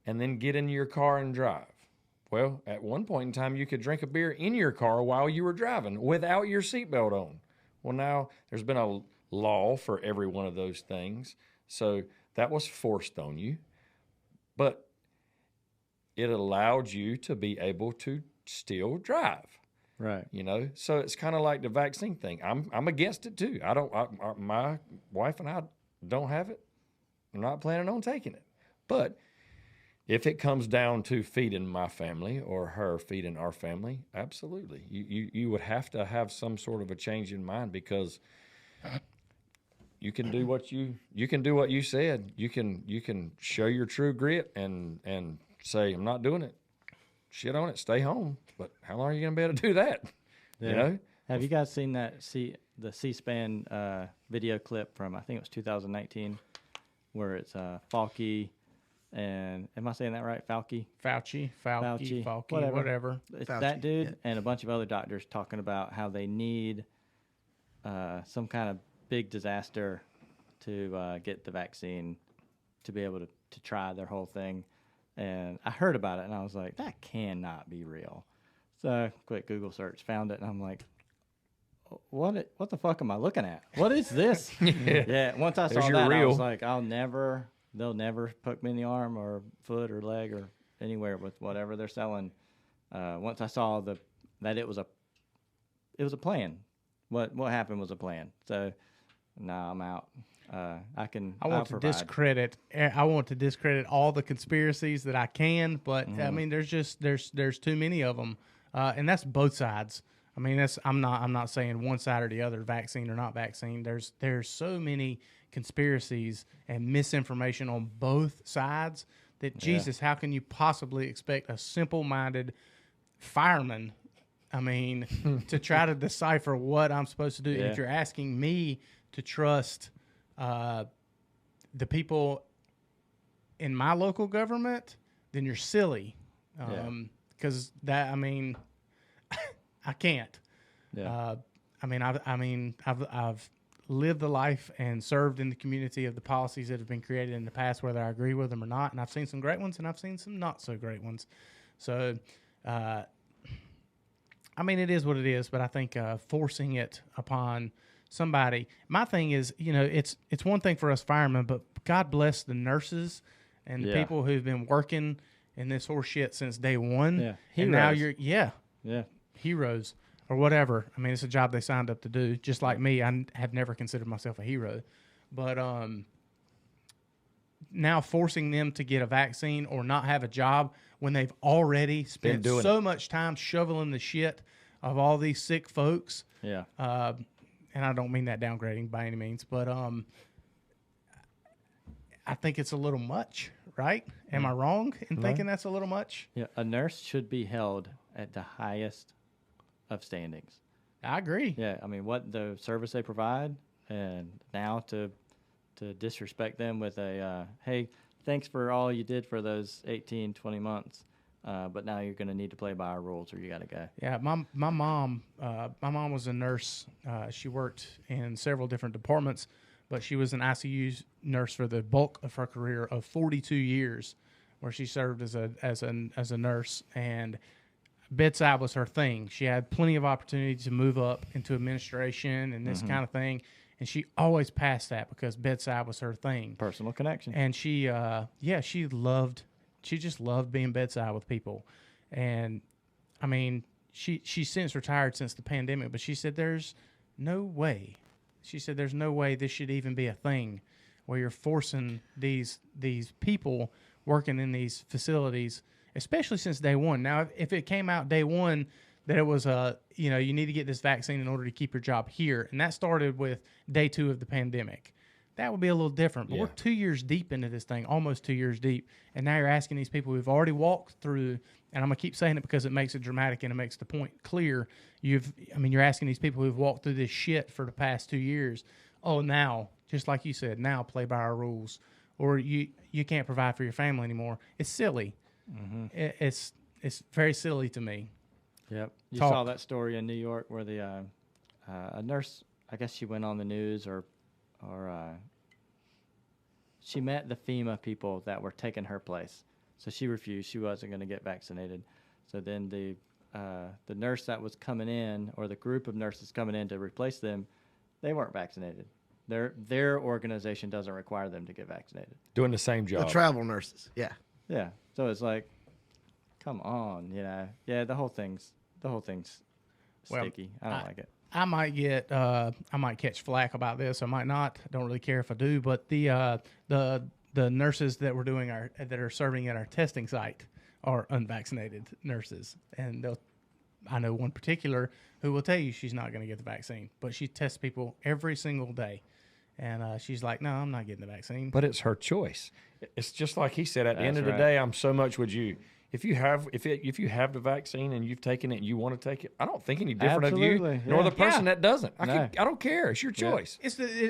and then get in your car and drive. Well, at one point in time, you could drink a beer in your car while you were driving without your seatbelt on. Well, now there's been a law for every one of those things. So that was forced on you. But it allowed you to be able to still drive. Right. So it's kind of like the vaccine thing. I'm against it too. My wife and I don't have it. I'm not planning on taking it. But if it comes down to feeding my family or her feeding our family, absolutely. You would have to have some sort of a change in mind, because you can do what you said. You can show your true grit and say, I'm not doing it. Shit on it, stay home. But how long are you going to be able to do that? Yeah. Have you guys seen the C-SPAN video clip from, I think it was 2019, where it's Fauci and, am I saying that right? Fauci, whatever. It's Fauci, that dude yeah. and a bunch of other doctors talking about how they need some kind of big disaster to get the vaccine to be able to try their whole thing. And I heard about it, and I was like, that cannot be real. So quick Google search, found it, and I'm like, what the fuck am I looking at? What is this? Yeah. Once I saw There's your that, I reel. was like, they'll never poke me in the arm or foot or leg or anywhere with whatever they're selling. Once I saw that it was a plan. What happened was a plan. So, nah, I'm out. I want to discredit all the conspiracies that I can, but I mean, there's too many of them, and that's both sides. I mean, I'm not saying one side or the other, vaccine or not vaccine. There's so many conspiracies and misinformation on both sides that Jesus, how can you possibly expect a simple-minded fireman, I mean, to try to decipher what I'm supposed to do? And if you're asking me to trust the people in my local government, then you're silly. Because I mean, I can't. Yeah. I've lived the life and served in the community of the policies that have been created in the past, whether I agree with them or not. And I've seen some great ones, and I've seen some not so great ones. So, I mean, it is what it is. But I think forcing it upon somebody. My thing is, it's one thing for us firemen, but God bless the nurses and the people who've been working in this horse shit since day one. Yeah. And now Heroes. heroes or whatever. I mean, it's a job they signed up to do. Just like me, I have never considered myself a hero, but now forcing them to get a vaccine or not have a job when they've already spent so much time shoveling the shit of all these sick folks. Yeah. And I don't mean that downgrading by any means, but I think it's a little much, right? Am I wrong in thinking that's a little much? Yeah. A nurse should be held at the highest of standings. I agree. Yeah. I mean, what the service they provide, and now to disrespect them with a, hey, thanks for all you did for those 18, 20 months. But now you're going to need to play by our rules, or you got to go. Yeah, my mom was a nurse. She worked in several different departments, but she was an ICU nurse for the bulk of her career of 42 years, where she served as a nurse, and bedside was her thing. She had plenty of opportunity to move up into administration and this kind of thing, and she always passed that because bedside was her thing. Personal connection. And she just loved being bedside with people. And I mean, she's since retired since the pandemic, but she said there's no way this should even be a thing where you're forcing these people working in these facilities, especially since day one. Now, if it came out day one that it was you need to get this vaccine in order to keep your job here, and that started with day 2 of the pandemic, that would be a little different. But we're 2 years deep into this thing, almost 2 years deep. And now you're asking these people who've already walked through, and I'm going to keep saying it because it makes it dramatic and it makes the point clear. You're asking these people who've walked through this shit for the past 2 years, now, just like you said, now play by our rules, or you can't provide for your family anymore. It's silly. Mm-hmm. It's very silly to me. Yep. You saw that story in New York where the a nurse, I guess she went on the news or she met the FEMA people that were taking her place. So she refused. She wasn't going to get vaccinated. So then the nurse that was coming in, or the group of nurses coming in to replace them, They weren't vaccinated. Their organization doesn't require them to get vaccinated. Doing the same The job. travel nurses. Yeah. Yeah. So it's like, come on, Yeah, the whole thing's Well, sticky. I don't like it. I might catch flack about this. I might not. I don't really care if I do. But the nurses that that are serving at our testing site are unvaccinated nurses, and I know one particular who will tell you she's not going to get the vaccine, but she tests people every single day, and she's like, "No, I'm not getting the vaccine." But it's her choice. It's just like he said. At the end of the right. day, I'm so much with you. If you have the vaccine and you've taken it and you want to take it, I don't think any different Absolutely, of you nor yeah. the person that doesn't. I No. don't care. It's your choice.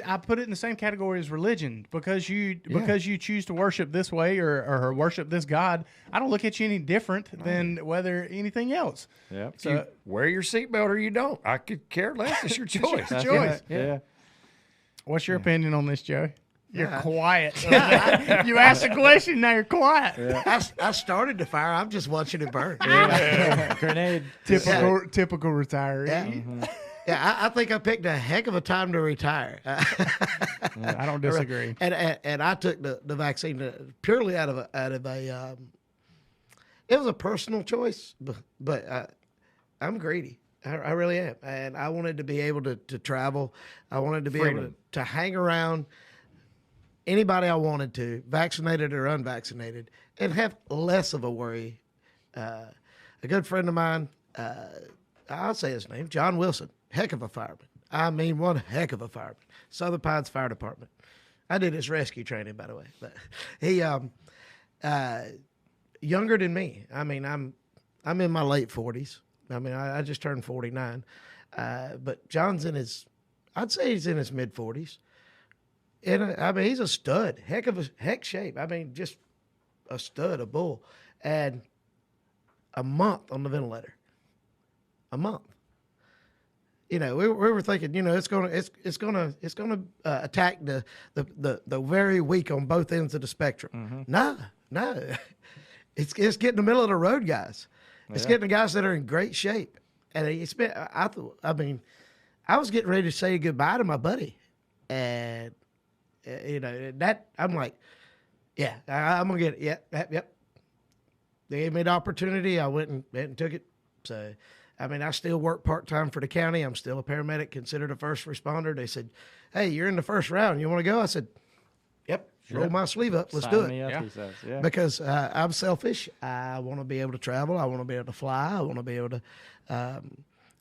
I put it in the same category as religion because you choose to worship this way or worship this God. I don't look at you any different than whether anything else. Yep. If you wear your seaseatbelt or you don't, I could care less. It's your choice. That's choice. Yeah. What's your opinion on this, Joe? You're quiet. You asked a question, now you're quiet. I started the fire. I'm just watching it burn. Grenade. Typical retiree. Yeah. Yeah, I think I picked a heck of a time to retire. I don't disagree. And I took the vaccine purely out of a it was a personal choice, but I'm greedy. I really am, and I wanted to be able to travel. I wanted to be able to hang around anybody I wanted to, vaccinated or unvaccinated, and have less of a worry. A good friend of mine, I'll say his name, John Wilson, heck of a fireman. I mean, one heck of a fireman. Southern Pines Fire Department. I did his rescue training, by the way. But he, younger than me. I mean, I'm in my late 40s. I mean, I just turned 49. But John's I'd say he's in his mid 40s. And I mean, he's a stud, heck shape. I mean, just a stud, a bull, and a month on the ventilator. A month. You know, we were thinking, you know, it's gonna attack the very weak on both ends of the spectrum. No, it's getting in the middle of the road guys. It's getting the guys that are in great shape. And I mean, I was getting ready to say goodbye to my buddy, and you know, that I'm like, yeah, I'm gonna get it. Yep. They gave me the opportunity. I went and took it. So, I mean, I still work part-time for the county. I'm still a paramedic, considered a first responder. They said, hey, you're in the first round. You want to go? I said, yep. Sure. Roll my sleeve up. Let's do Sign it. me up, he says. Yeah. Because I'm selfish. I want to be able to travel. I want to be able to fly. I want to be able to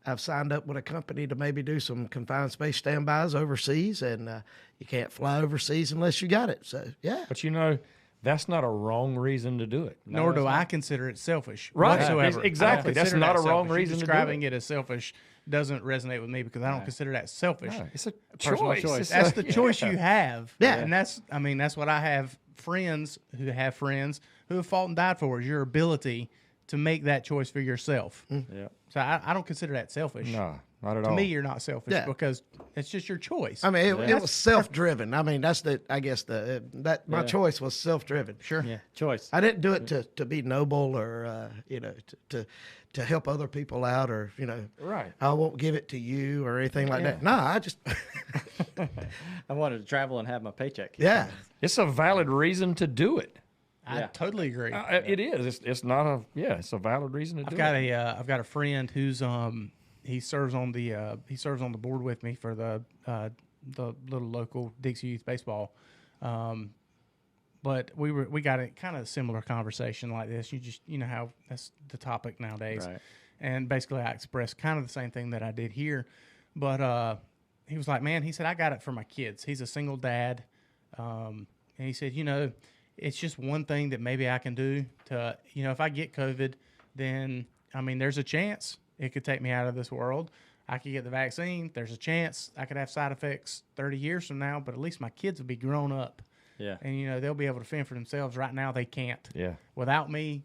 I've signed up with a company to maybe do some confined space standbys overseas, and you can't fly overseas unless you got it. So, yeah. But, you know, that's not a wrong reason to do it. Nor do I consider it selfish Right. whatsoever. Exactly. I don't That's consider not that a wrong selfish. reason to do Describing it. it as selfish doesn't resonate with me because I don't consider that selfish. No, it's a Personal choice. choice. It's That's a- the choice you have. Yeah. And that's what I have friends who have fought and died for is your ability to make that choice for yourself. Yeah. So I don't consider that selfish. No, not at To all. me, you're not selfish Yeah. because it's just your choice. I mean, it was self-driven. I mean, that's my Yeah. choice was self-driven. Sure. Yeah. Choice. I didn't do it to be noble or, you know, to help other people out or, you know, Right. I won't give it to you or anything like Yeah. that. No, I just, I wanted to travel and have my paycheck. yeah. It's a valid reason to do it. I Yeah. totally agree. It is. It's not a. Yeah, it's a valid reason to do it. I've got a friend who's he serves on the board with me for the little local Dixie Youth Baseball. But we got a kind of similar conversation like this. You know how that's the topic nowadays. Right. And basically I expressed kind of the same thing that I did here. But he was like, man, he said, I got it for my kids. He's a single dad. And he said, you know, it's just one thing that maybe I can do to, you know, if I get COVID, then, I mean, there's a chance it could take me out of this world. I could get the vaccine. There's a chance I could have side effects 30 years from now, but at least my kids will be grown up. Yeah. And, you know, they'll be able to fend for themselves. Right now, they can't. Yeah. Without me,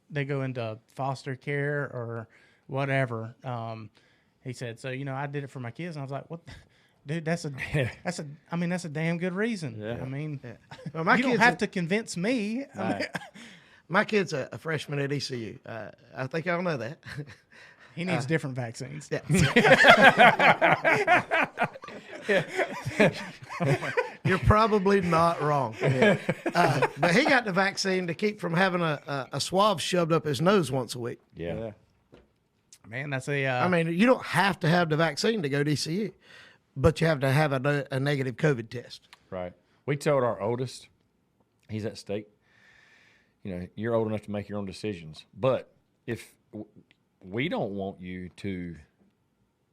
they go into foster care or whatever. He said, so, you know, I did it for my kids. And I was like, what? Dude, that's a damn good reason. Yeah. I mean, Well, my you don't kids have to convince me. I mean, Right. My kid's a freshman at ECU. I think y'all know that. he needs different vaccines. Yeah. You're probably not wrong. But he got the vaccine to keep from having a swab shoved up his nose once a week. Yeah. Man, that's a. I mean, you don't have to have the vaccine to go to ECU, but you have to have a negative COVID test. Right. We told our oldest, he's at state, you're old enough to make your own decisions. But if we don't want you to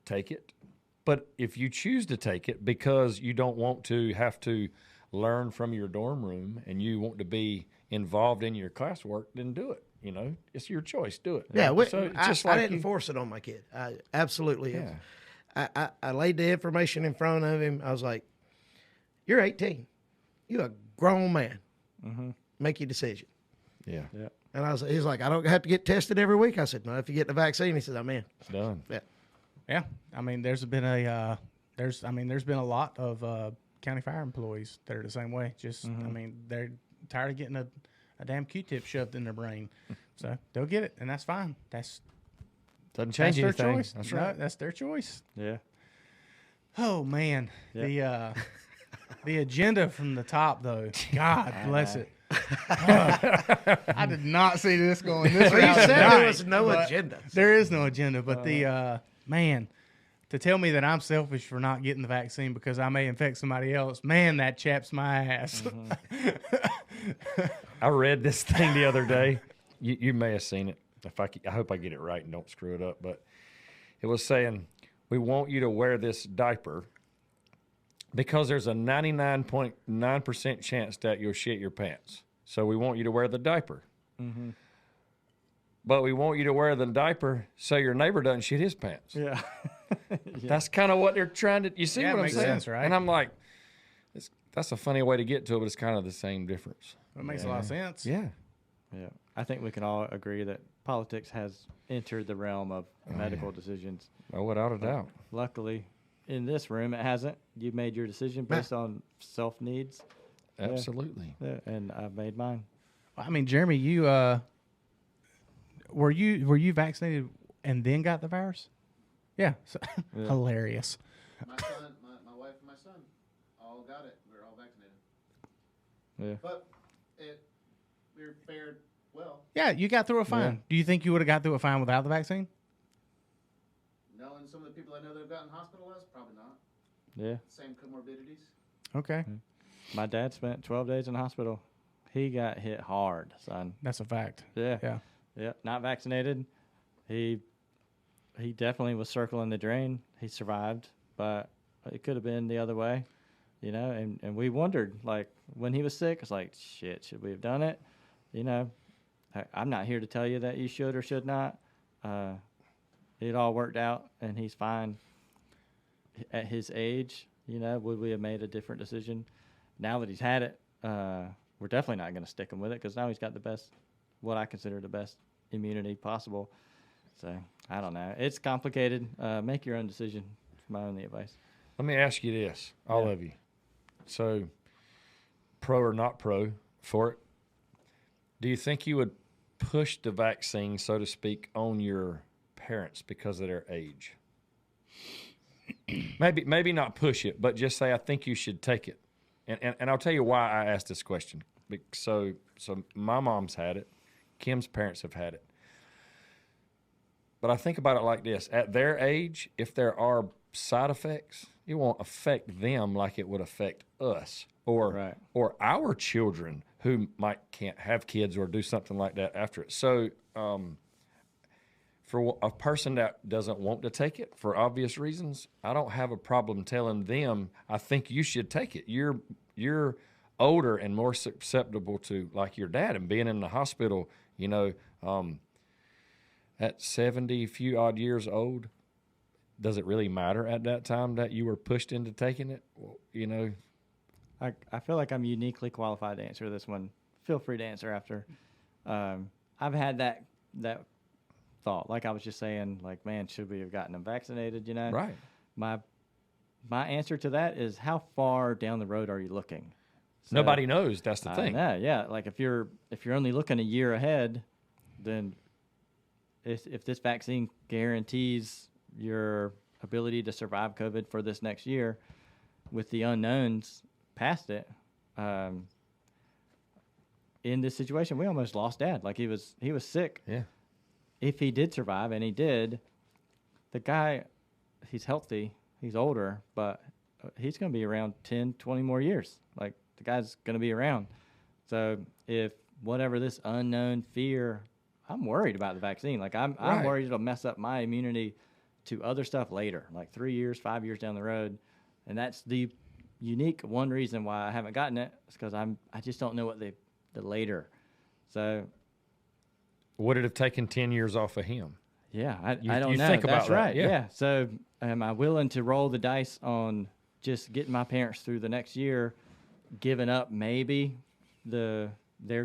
take it, but if you choose to take it because you don't want to have to learn from your dorm room and you want to be involved in your classwork, then do it. It's your choice. Do it. Yeah, So I didn't force it on my kid. I absolutely. Yeah. I laid the information in front of him. I was like, "You're 18. You're a grown man. Make your decision." Yeah. And he's like, "I don't have to get tested every week." I said, "No, if you get the vaccine," he said, "I'm in." It's done. Yeah. Yeah, I mean, there's been a lot of county fire employees that are the same way. Just, I mean, they're tired of getting a damn Q-tip shoved in their brain, so they'll get it, and that's fine. Doesn't change That's their anything. choice. That's No, right. that's their choice. Yeah. Oh man, the agenda from the top though. God bless it. I did not see this going this Well, you route said tonight, there was no but agenda. There is no agenda, but the man, to tell me that I'm selfish for not getting the vaccine because I may infect somebody else, man, that chaps my ass. I read this thing the other day. You may have seen it. I hope I get it right and don't screw it up. But it was saying, we want you to wear this diaper because there's a 99.9% chance that you'll shit your pants. So we want you to wear the diaper. But we want you to wear the diaper so your neighbor doesn't shit his pants. Yeah. That's kind of what they're trying to. You see Yeah, it what I'm makes saying? sense, right? And I'm like, that's a funny way to get to it, but it's kind of the same difference. It makes a lot of sense. Yeah. Yeah. I think we can all agree that politics has entered the realm of medical decisions. Oh, without a doubt. Luckily, in this room, it hasn't. You made your decision based on self needs. Absolutely. Yeah, and I've made mine. I mean, Jeremy, you were you vaccinated and then got the virus? Yeah, so, hilarious. My son, my wife, and my son all got it. We were all vaccinated. Yeah. But we fared well. Yeah, you got through it fine. Yeah. Do you think you would have got through it fine without the vaccine? Knowing some of the people I know that have gotten hospitalized, probably not. Yeah. Same comorbidities. Okay, My dad spent 12 days in the hospital. He got hit hard, son. that's a fact. Yeah. Yeah. Yeah. Not vaccinated. He definitely was circling the drain. He survived, but it could have been the other way, and we wondered, like, when he was sick, it's like, shit, should we have done it? I'm not here to tell you that you should or should not. It all worked out, and he's fine. At his age, would we have made a different decision? Now that he's had it, we're definitely not going to stick him with it because now he's got what I consider the best immunity possible. So, I don't know. It's complicated. Make your own decision. It's my only advice. Let me ask you this, all of you. So, pro or not pro for it, do you think you would push the vaccine, so to speak, on your parents because of their age? Maybe not push it, but just say, I think you should take it. And I'll tell you why I asked this question. So my mom's had it. Kim's parents have had it. But I think about it like this. At their age, if there are side effects, it won't affect them like it would affect us or our children who can't have kids or do something like that after it. So for a person that doesn't want to take it for obvious reasons, I don't have a problem telling them, I think you should take it. You're older and more susceptible to, like your dad, and being in the hospital, at 70 few odd years old, does it really matter at that time that you were pushed into taking it? I feel like I'm uniquely qualified to answer this one. Feel free to answer after. I've had that thought, like I was just saying, like, man, should we have gotten them vaccinated? Right. My answer to that is, how far down the road are you looking? So, Nobody knows. That's the thing. Yeah. Like if you're only looking a year ahead, then if this vaccine guarantees your ability to survive COVID for this next year, with the unknowns past it, in this situation, we almost lost Dad. Like he was sick. Yeah. If he did survive, and he did, the guy, he's healthy, he's older, but he's going to be around 10, 20 more years. Like the guy's going to be around. So if whatever this unknown fear, I'm worried about the vaccine. Like I'm worried it'll mess up my immunity to other stuff later, like 3 years, 5 years down the road. And that's the unique one reason why I haven't gotten it, is because I just don't know what the later. So would it have taken 10 years off of him? Yeah, I don't you know. think That's about that, right. yeah. Yeah. So am I willing to roll the dice on just getting my parents through the next year, giving up maybe their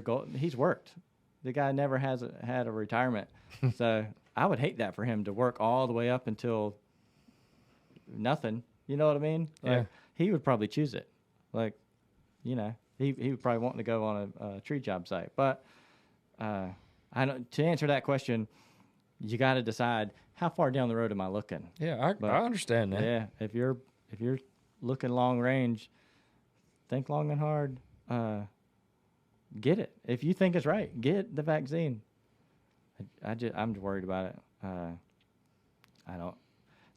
goal? He's worked. The guy never had a retirement. So I would hate that for him to work all the way up until nothing. You know what I mean? Like, Yeah. He would probably choose it. Like, you know, he would probably want to go on a tree job site. But I don't. To answer that question, you got to decide how far down the road am I looking. Yeah, I understand that. Yeah, if you're looking long range, think long and hard. Get it. If you think it's right, get the vaccine. I'm worried about it. I don't.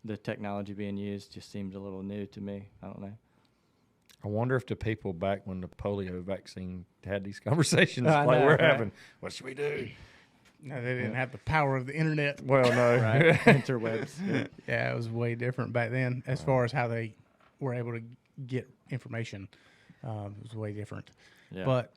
The technology being used just seems a little new to me. I don't know. I wonder if the people back when the polio vaccine had these conversations I like know, we're right? having, what should we do? No, they didn't have the power of the internet. Well, no. Right? Interwebs. Yeah, it was way different back then as far as how they were able to get information. It was way different. Yeah. But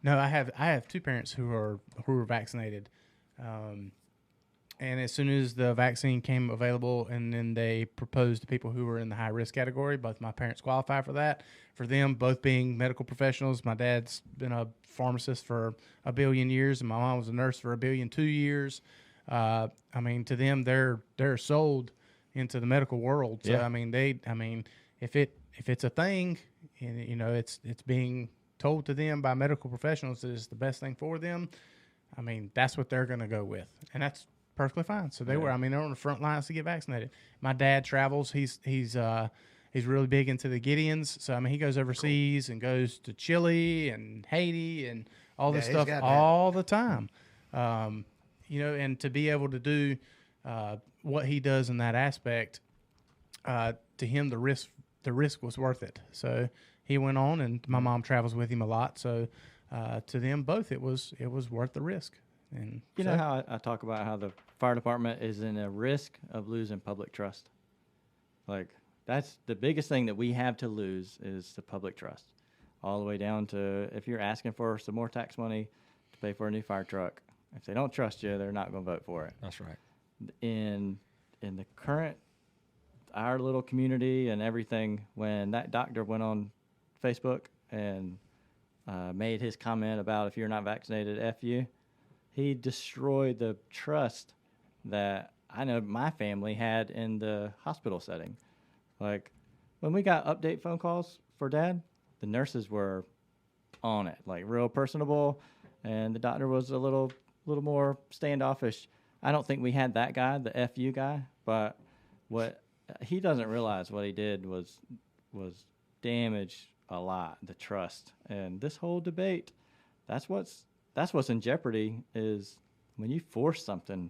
no, I have two parents who are vaccinated, and as soon as the vaccine came available, and then they proposed to people who were in the high risk category, both my parents qualify for that. For them, both being medical professionals, my dad's been a pharmacist for 1 billion years, and my mom was a nurse for 1,000,000,2 years. I mean, to them, they're sold into the medical world. So Yeah. I mean, if it's a thing, and you know, it's being told to them by medical professionals that it's the best thing for them, I mean, that's what they're going to go with, and that's perfectly fine. So they're on the front lines to get vaccinated. My dad travels. He's really big into the Gideons. So I mean, he goes overseas and goes to Chile and Haiti and all this Yeah, stuff he's got that. all the time. You know, and to be able to do what he does in that aspect, to him the risk was worth it. So he went on, and my mom travels with him a lot. So to them both, it was worth the risk. And You so- know how I talk about how the fire department is in a risk of losing public trust? Like, that's the biggest thing that we have to lose is the public trust. All the way down to if you're asking for some more tax money to pay for a new fire truck, if they don't trust you, they're not going to vote for it. That's right. In the current, our little community and everything, when that doctor went on Facebook and made his comment about if you're not vaccinated, F you, he destroyed the trust that I know my family had in the hospital setting. Like, when we got update phone calls for Dad, the nurses were on it, like real personable, and the doctor was a little more standoffish. I don't think we had that guy, the FU guy, but what he doesn't realize what he did was damage a lot, the trust. And this whole debate, that's what's in jeopardy, is when you force something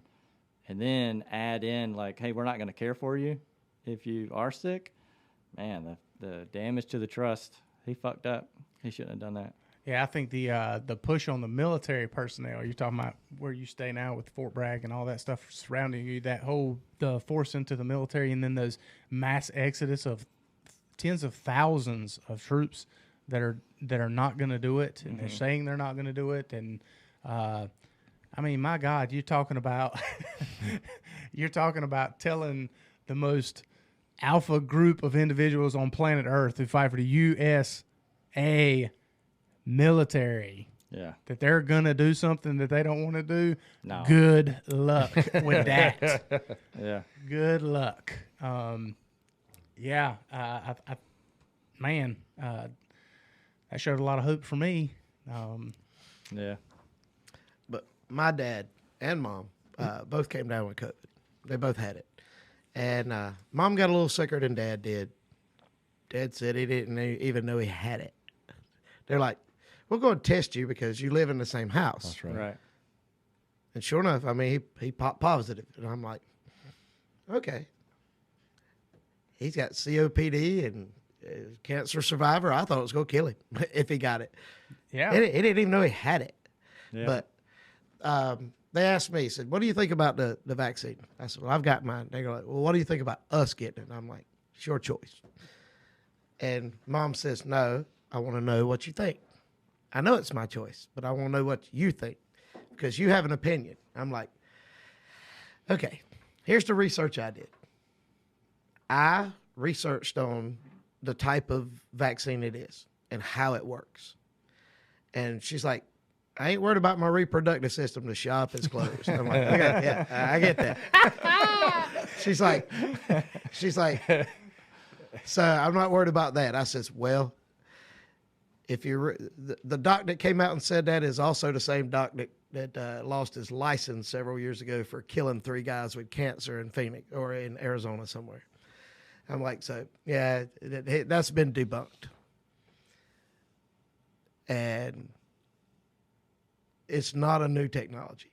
and then add in like, hey, we're not going to care for you if you are sick. Man, the damage to the trust, he fucked up. He shouldn't have done that. Yeah, I think the push on the military personnel, you're talking about where you stay now with Fort Bragg and all that stuff surrounding you, the force into the military, and then those mass exodus of tens of thousands of troops that are not going to do it, and they're saying they're not going to do it. And I mean, my God, you're talking about telling the most alpha group of individuals on planet Earth who fight for the USA military Yeah. that they're gonna do something that they don't want to do. No. Good luck with that. Yeah. Good luck. Yeah, man, that showed a lot of hope for me. Yeah. But my dad and mom both came down with COVID. They both had it. And mom got a little sicker than dad did. Dad said he didn't even know he had it. They're like, we're going to test you because you live in the same house. That's right. Right. And sure enough, I mean, he popped positive. And I'm like, okay. He's got COPD and cancer survivor. I thought it was going to kill him if he got it. Yeah. He didn't even know he had it. Yeah. But they asked me, said, what do you think about the vaccine? I said, well, I've got mine. They go like, well, what do you think about us getting it? And I'm like, it's your choice. And Mom says, no, I want to know what you think. I know it's my choice, but I want to know what you think because you have an opinion. I'm like, okay, here's the research I did. I researched on the type of vaccine it is and how it works. And she's like, I ain't worried about my reproductive system. The shop is closed. I'm like, okay, yeah, I get that. She's like, so I'm not worried about that. I says, well, if you're the doc that came out and said that is also the same doc that lost his license several years ago for killing 3 guys with cancer in Phoenix or in Arizona somewhere. I'm like, so yeah, that's been debunked. And it's not a new technology.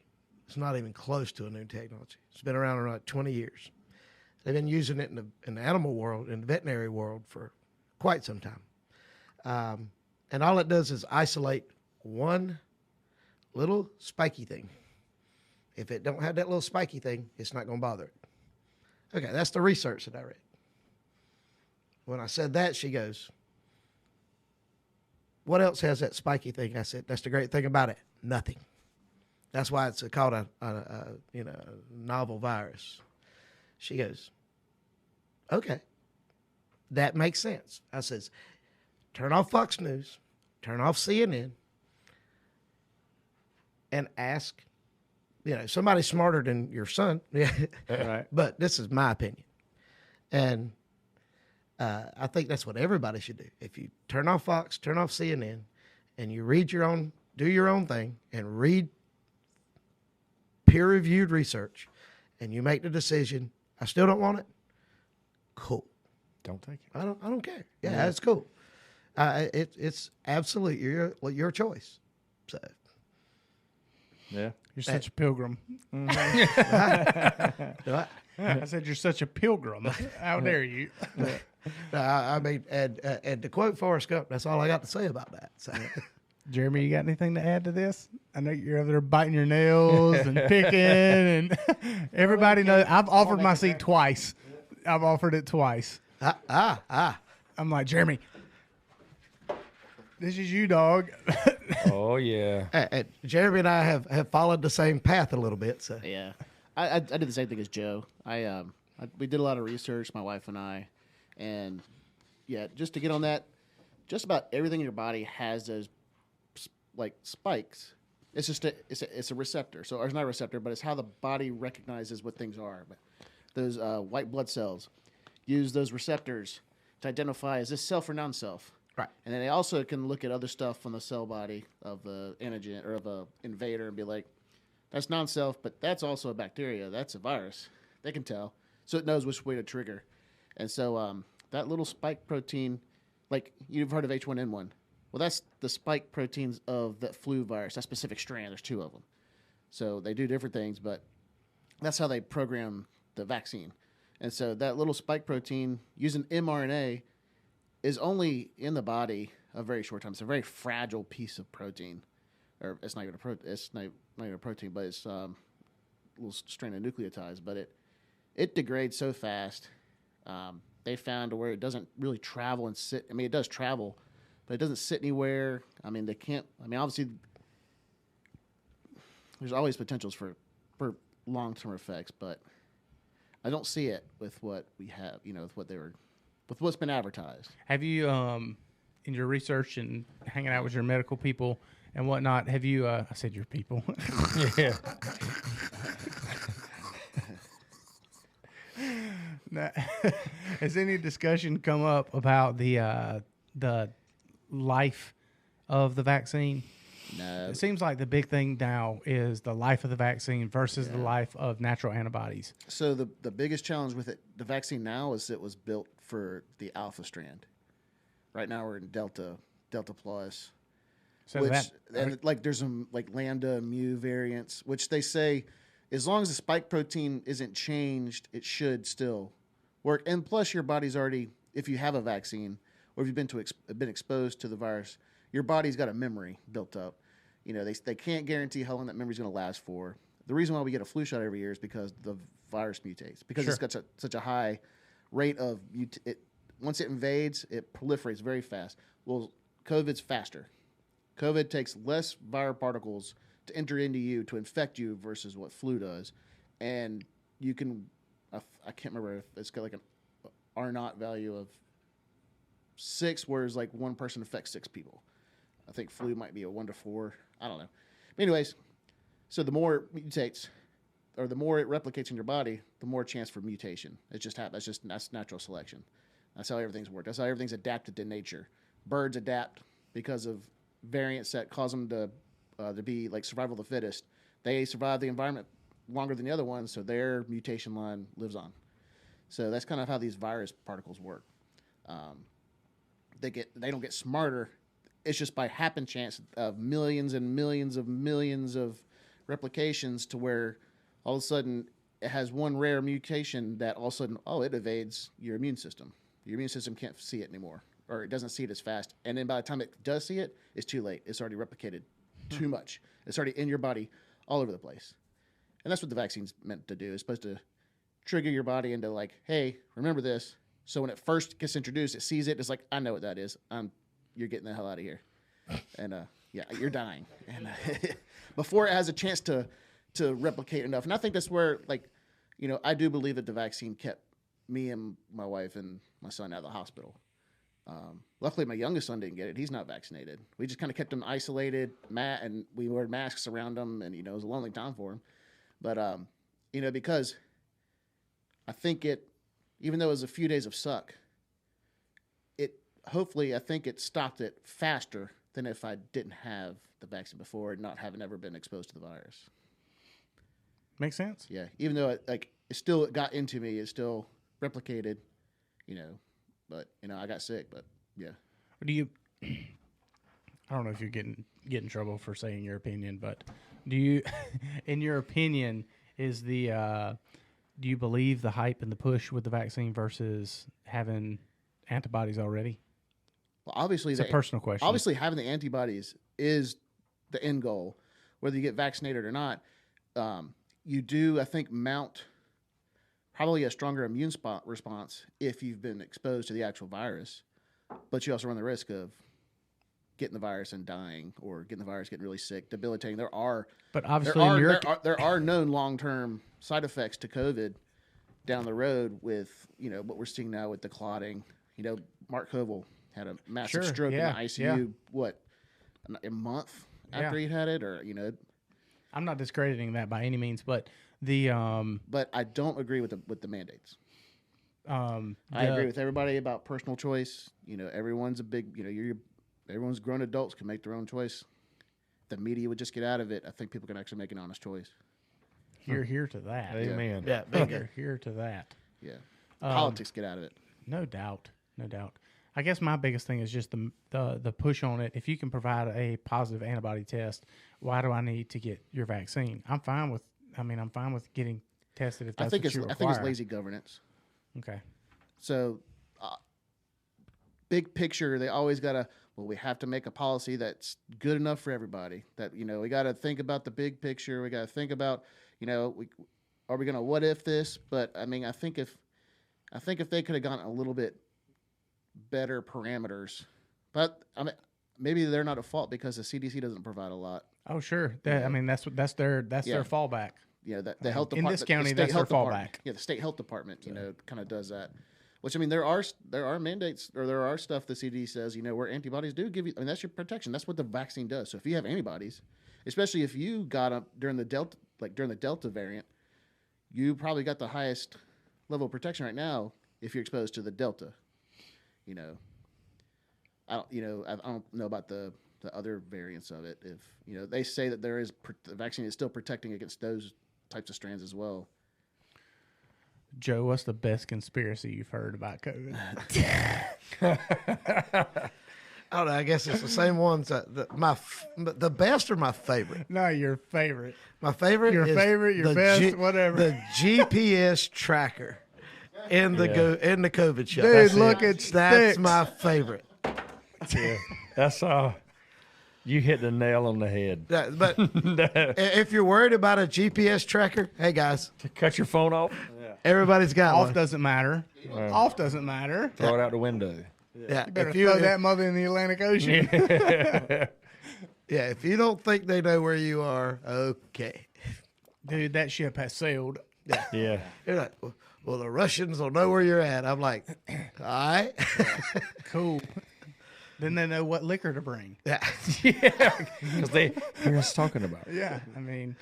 It's not even close to a new technology. It's been around like 20 years. They've been using it in the animal world, in the veterinary world for quite some time. And all it does is isolate one little spiky thing. If it don't have that little spiky thing, it's not going to bother it. Okay, that's the research that I read. When I said that, she goes, what else has that spiky thing? I said, that's the great thing about it. Nothing. That's why it's called a novel virus. She goes, okay, that makes sense. I says, turn off Fox News, turn off CNN, and ask, somebody smarter than your son. Right. But this is my opinion. And I think that's what everybody should do. If you turn off Fox, turn off CNN, and you do your own thing and read peer-reviewed research, and you make the decision, I still don't want it, cool. Don't take it. I don't care. Yeah, that's cool. It's absolutely your choice. So Yeah. You're such a pilgrim. do I? I said you're such a pilgrim. How dare you? I mean, and to quote Forrest Gump, that's all I got to say about that. So. Jeremy, you got anything to add to this? I know you're over there biting your nails and picking, and everybody knows. I've offered my seat twice. I've offered it twice. I'm like, Jeremy, this is you, dog. Oh, yeah. Jeremy and I have followed the same path a little bit. So Yeah, I did the same thing as Joe. We did a lot of research, my wife and I, and yeah, just to get on that, just about everything in your body has those like spikes. It's just it's a receptor. So it's not a receptor, but it's how the body recognizes what things are. But those white blood cells use those receptors to identify is this self or non-self. Right. And then they also can look at other stuff on the cell body of the antigen or of a invader and be like, that's non-self, but that's also a bacteria. That's a virus. They can tell. So it knows which way to trigger. And so that little spike protein, like you've heard of H1N1. Well, that's the spike proteins of that flu virus, that specific strand. There's 2 of them. So they do different things, but that's how they program the vaccine. And so that little spike protein using mRNA is only in the body a very short time. It's a very fragile piece of protein. Or it's not even a protein. It's not even a protein, but it's a little strand of nucleotides. But it degrades so fast. They found to where it doesn't really travel and sit. I mean, it does travel, but it doesn't sit anywhere. I mean, they can't. I mean, obviously, there's always potentials for long-term effects, but I don't see it with what we have. With what's been advertised. Have you, in your research and hanging out with your medical people and whatnot, have you, I said your people. Yeah. Now, has any discussion come up about the life of the vaccine? No. It seems like the big thing now is the life of the vaccine versus the life of natural antibodies. So the biggest challenge with it, the vaccine now, is it was built for the alpha strand. Right now we're in Delta Plus. So Which and like there's some like Lambda and Mu variants, which they say as long as the spike protein isn't changed, it should still work. And plus, your body's already, if you have a vaccine or if you've been exposed to the virus, your body's got a memory built up. You know, they can't guarantee how long that memory's going to last for. The reason why we get a flu shot every year is because the virus mutates, because it's got such a high rate of once it invades, it proliferates very fast. Well, COVID's faster. COVID takes less viral particles to enter into you to infect you versus what flu does. And you can, I can't remember if it's got like an R naught value of 6, whereas like one person affects 6 people. I think flu might be a 1 to 4. I don't know. But anyways, so the more it mutates or the more it replicates in your body, the more chance for mutation. It just happens. That's natural selection. That's how everything's worked. That's how everything's adapted to nature. Birds adapt because of variants that cause them to be like survival of the fittest. They survive the environment longer than the other ones, so their mutation line lives on. So that's kind of how these virus particles work. They don't get smarter. It's just by happen chance of millions and millions of replications to where all of a sudden it has one rare mutation that all of a sudden, it evades your immune system. Your immune system can't see it anymore, or it doesn't see it as fast. And then by the time it does see it, it's too late. It's already replicated too much. It's already in your body all over the place. And that's what the vaccine's meant to do. It's supposed to trigger your body into like, hey, remember this. So when it first gets introduced, it sees it. It's like, I know what that is. You're getting the hell out of here. And you're dying. And before it has a chance to replicate enough. And I think that's where, like, I do believe that the vaccine kept me and my wife and my son out of the hospital. Luckily, my youngest son didn't get it. He's not vaccinated. We just kind of kept him isolated, and we wore masks around him, and it was a lonely time for him. But because I think even though it was a few days of suck, hopefully I think it stopped it faster than if I didn't have the vaccine before and not having ever been exposed to the virus. Makes sense. Yeah, even though it still got into me, it still replicated, but I got sick. But yeah. Do you? I don't know if you're get in trouble for saying your opinion, but do you, in your opinion, do you believe the hype and the push with the vaccine versus having antibodies already? Well, obviously, it's a personal question. Obviously, having the antibodies is the end goal, whether you get vaccinated or not. You do, I think, mount probably a stronger immune response if you've been exposed to the actual virus, but you also run the risk of getting the virus and dying, or getting the virus, getting really sick, debilitating. There are known long-term side effects to COVID down the road with what we're seeing now with the clotting. Mark Hovell had a massive stroke in the ICU. What, a month after he'd had it, or I'm not discrediting that by any means, but but I don't agree with the mandates. I agree with everybody about personal choice. Everyone's a big. Everyone's grown adults can make their own choice. The media would just get out of it. I think people can actually make an honest choice. Here to that. Amen. Yeah, Here to that. Yeah. Politics get out of it. No doubt. I guess my biggest thing is just the push on it. If you can provide a positive antibody test, why do I need to get your vaccine? I'm fine with getting tested if that's what you require. I think it's lazy governance. Okay. So, big picture, they always got we have to make a policy that's good enough for everybody. That, we got to think about the big picture. We got to think about, are we going to what if this? But I think if they could have gotten a little bit better parameters, but maybe they're not at fault because the CDC doesn't provide a lot. Oh, sure. That's their fallback. Yeah, the health department in this county, that's their fallback. Yeah, the state health department, kind of does that. Which, there are mandates, or there are stuff the CDC says, where antibodies do give you. That's your protection. That's what the vaccine does. So if you have antibodies, especially if you got up during the Delta variant, you probably got the highest level of protection right now if you're exposed to the Delta. I don't know about the other variants of it. If they say that the vaccine is still protecting against those types of strands as well. Joe, what's the best conspiracy you've heard about COVID? I don't know. I guess it's the same ones. The best or my favorite? No, your favorite. My favorite. Your is favorite, your the best, whatever. The GPS tracker in the in the COVID shot. Dude, That's look, it. it That's sticks. my favorite. Yeah, that's you hit the nail on the head. But if you're worried about a GPS tracker, hey guys, To cut your phone off, everybody's got Off one. doesn't matter. Off doesn't matter. throw it out the window. Yeah, You better if throw that mother in the Atlantic Ocean. yeah, if you don't think they know where you are, okay. Dude, that ship has sailed. Yeah, You're like, well, the Russians will know where you're at. I'm like, all right. Cool. Then they know what liquor to bring. Yeah. because they hear us talking about it. Yeah, I mean,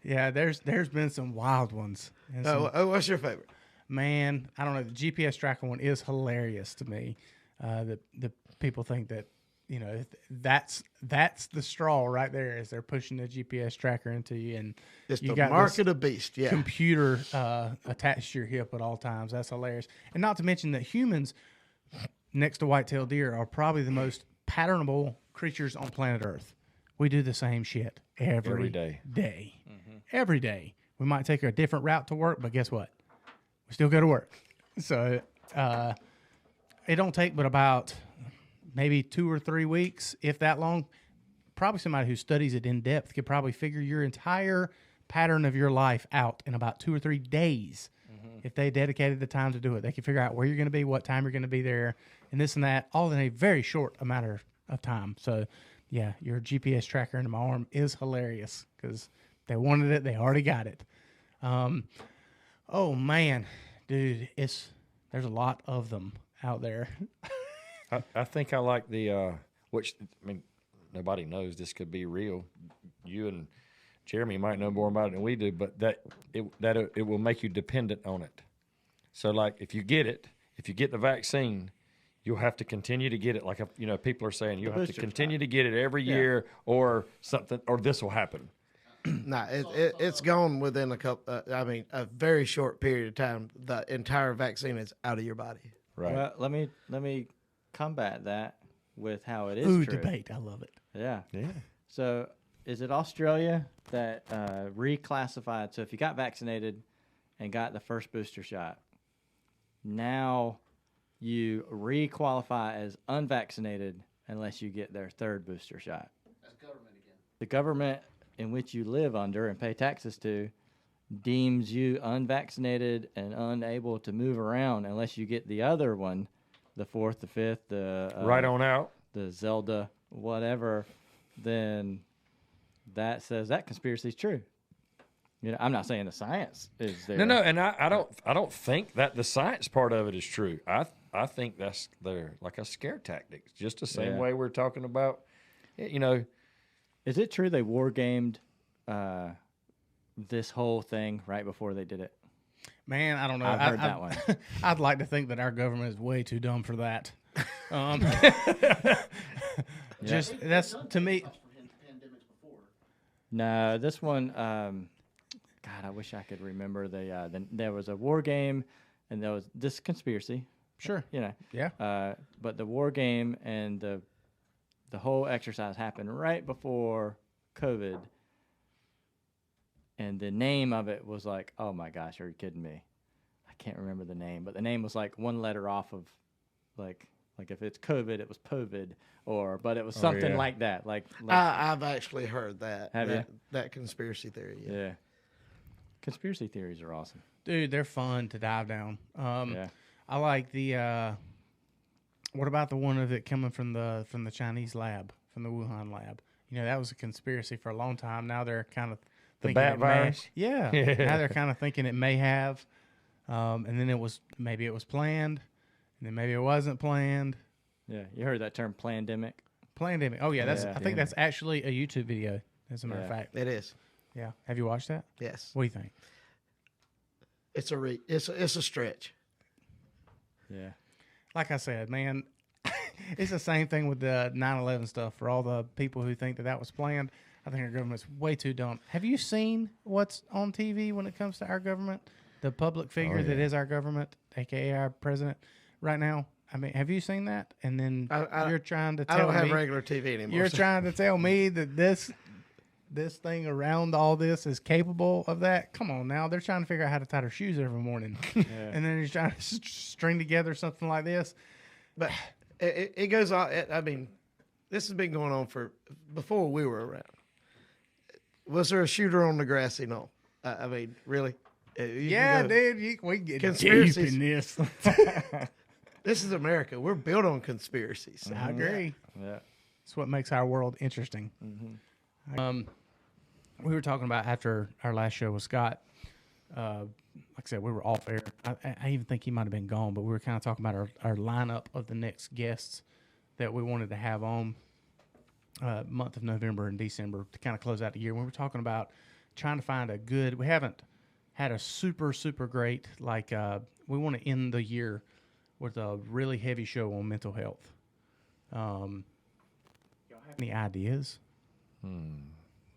yeah, there's been some wild ones. And some- What's your favorite? man, I don't know. The GPS tracker one is hilarious to me. The people think that that's the straw right there is they're pushing the GPS tracker into you, and It's you the got mark this of the beast. Yeah. computer attached to your hip at all times. That's hilarious. And not to mention that humans, next to white-tailed deer, are probably the most patternable creatures on planet Earth. We do the same shit every day. Every day. We might take a different route to work, but guess what? We still go to work. So it don't take but about maybe 2 or 3 weeks, if that long. Probably somebody who studies it in depth could probably figure your entire pattern of your life out in about 2 or 3 days. If they dedicated the time to do it, they could figure out where you're going to be, what time you're going to be there, and this and that, all in a very short amount of time. So, yeah, your GPS tracker into my arm is hilarious because they wanted it, they already got it. Oh man, dude, there's a lot of them out there. I think I like the which I mean nobody knows this could be real. You and Jeremy might know more about it than we do, but it will make you dependent on it. So like if you get the vaccine, you'll have to continue to get it. Like people are saying you'll have to continue to get it every year or something, or this will happen. Nah, it's gone within a very short period of time. The entire vaccine is out of your body. Right. Well, let me combat that with how it is Ooh, true. debate. I love it. Yeah. Yeah. So is it Australia that reclassified? So if you got vaccinated and got the first booster shot, now you re-qualify as unvaccinated unless you get their third booster shot. That's government again. The government in which you live under and pay taxes to deems you unvaccinated and unable to move around unless you get the other one, the fourth, the fifth, the Right on out. the Zelda, whatever. Then that says that conspiracy is true. I'm not saying the science is there. No, and I don't think that the science part of it is true. I think that's like a scare tactic, just the same way we're talking about. Is it true they war gamed this whole thing right before they did it? Man, I don't know. I've heard that one. I'd like to think that our government is way too dumb for that. Just that's to me. Pandemics before. No, this one. God, I wish I could remember there was a war game, and there was this conspiracy. Sure. Yeah. But the war game and the whole exercise happened right before COVID. And the name of it was like, oh my gosh, are you kidding me? I can't remember the name, but the name was like one letter off of like if it's COVID, it was COVID, but it was something like that. Like I've actually heard that. Have you? That conspiracy theory. yeah. Conspiracy theories are awesome. Dude, they're fun to dive down. Yeah. I like the. What about the one of it coming from the Chinese lab, from the Wuhan lab? That was a conspiracy for a long time. Now they're kind of The thinking bat it may- virus? Yeah. Now they're kind of thinking it may have, and then maybe it was planned, and then maybe it wasn't planned. Yeah. You heard that term, plandemic? Pandemic. Oh yeah, Yeah. I think that's actually a YouTube video. As a matter of Yeah. fact. It is. Yeah. Have you watched that? Yes. What do you think? It's a stretch. Yeah. Like I said, man, it's the same thing with the 9/11 stuff. For all the people who think that was planned, I think our government's way too dumb. Have you seen what's on TV when it comes to our government? the public figure that yeah. is our government, aka our president, right now. I mean, have you seen that? And then you're trying to tell I don't have me regular TV anymore. you're so- trying to tell me that this thing around all this is capable of that? Come on now, they're trying to figure out how to tie their shoes every morning, and then you're trying to string together something like this. But it goes on. I mean, this has been going on for before we were around. Was there a shooter on the grassy knoll? I mean, really? Yeah, dude, we can get deep Conspiracies. in this. This is America. We're built on conspiracies. I agree. Yeah. It's what makes our world interesting. We were talking about after our last show with Scott. Like I said, we were off air. I even think he might have been gone, but we were kind of talking about our lineup of the next guests that we wanted to have on month of November and December to kind of close out the year. We were talking about trying to find a good. We haven't had a super great we want to end the year with a really heavy show on mental health. Y'all have any ideas?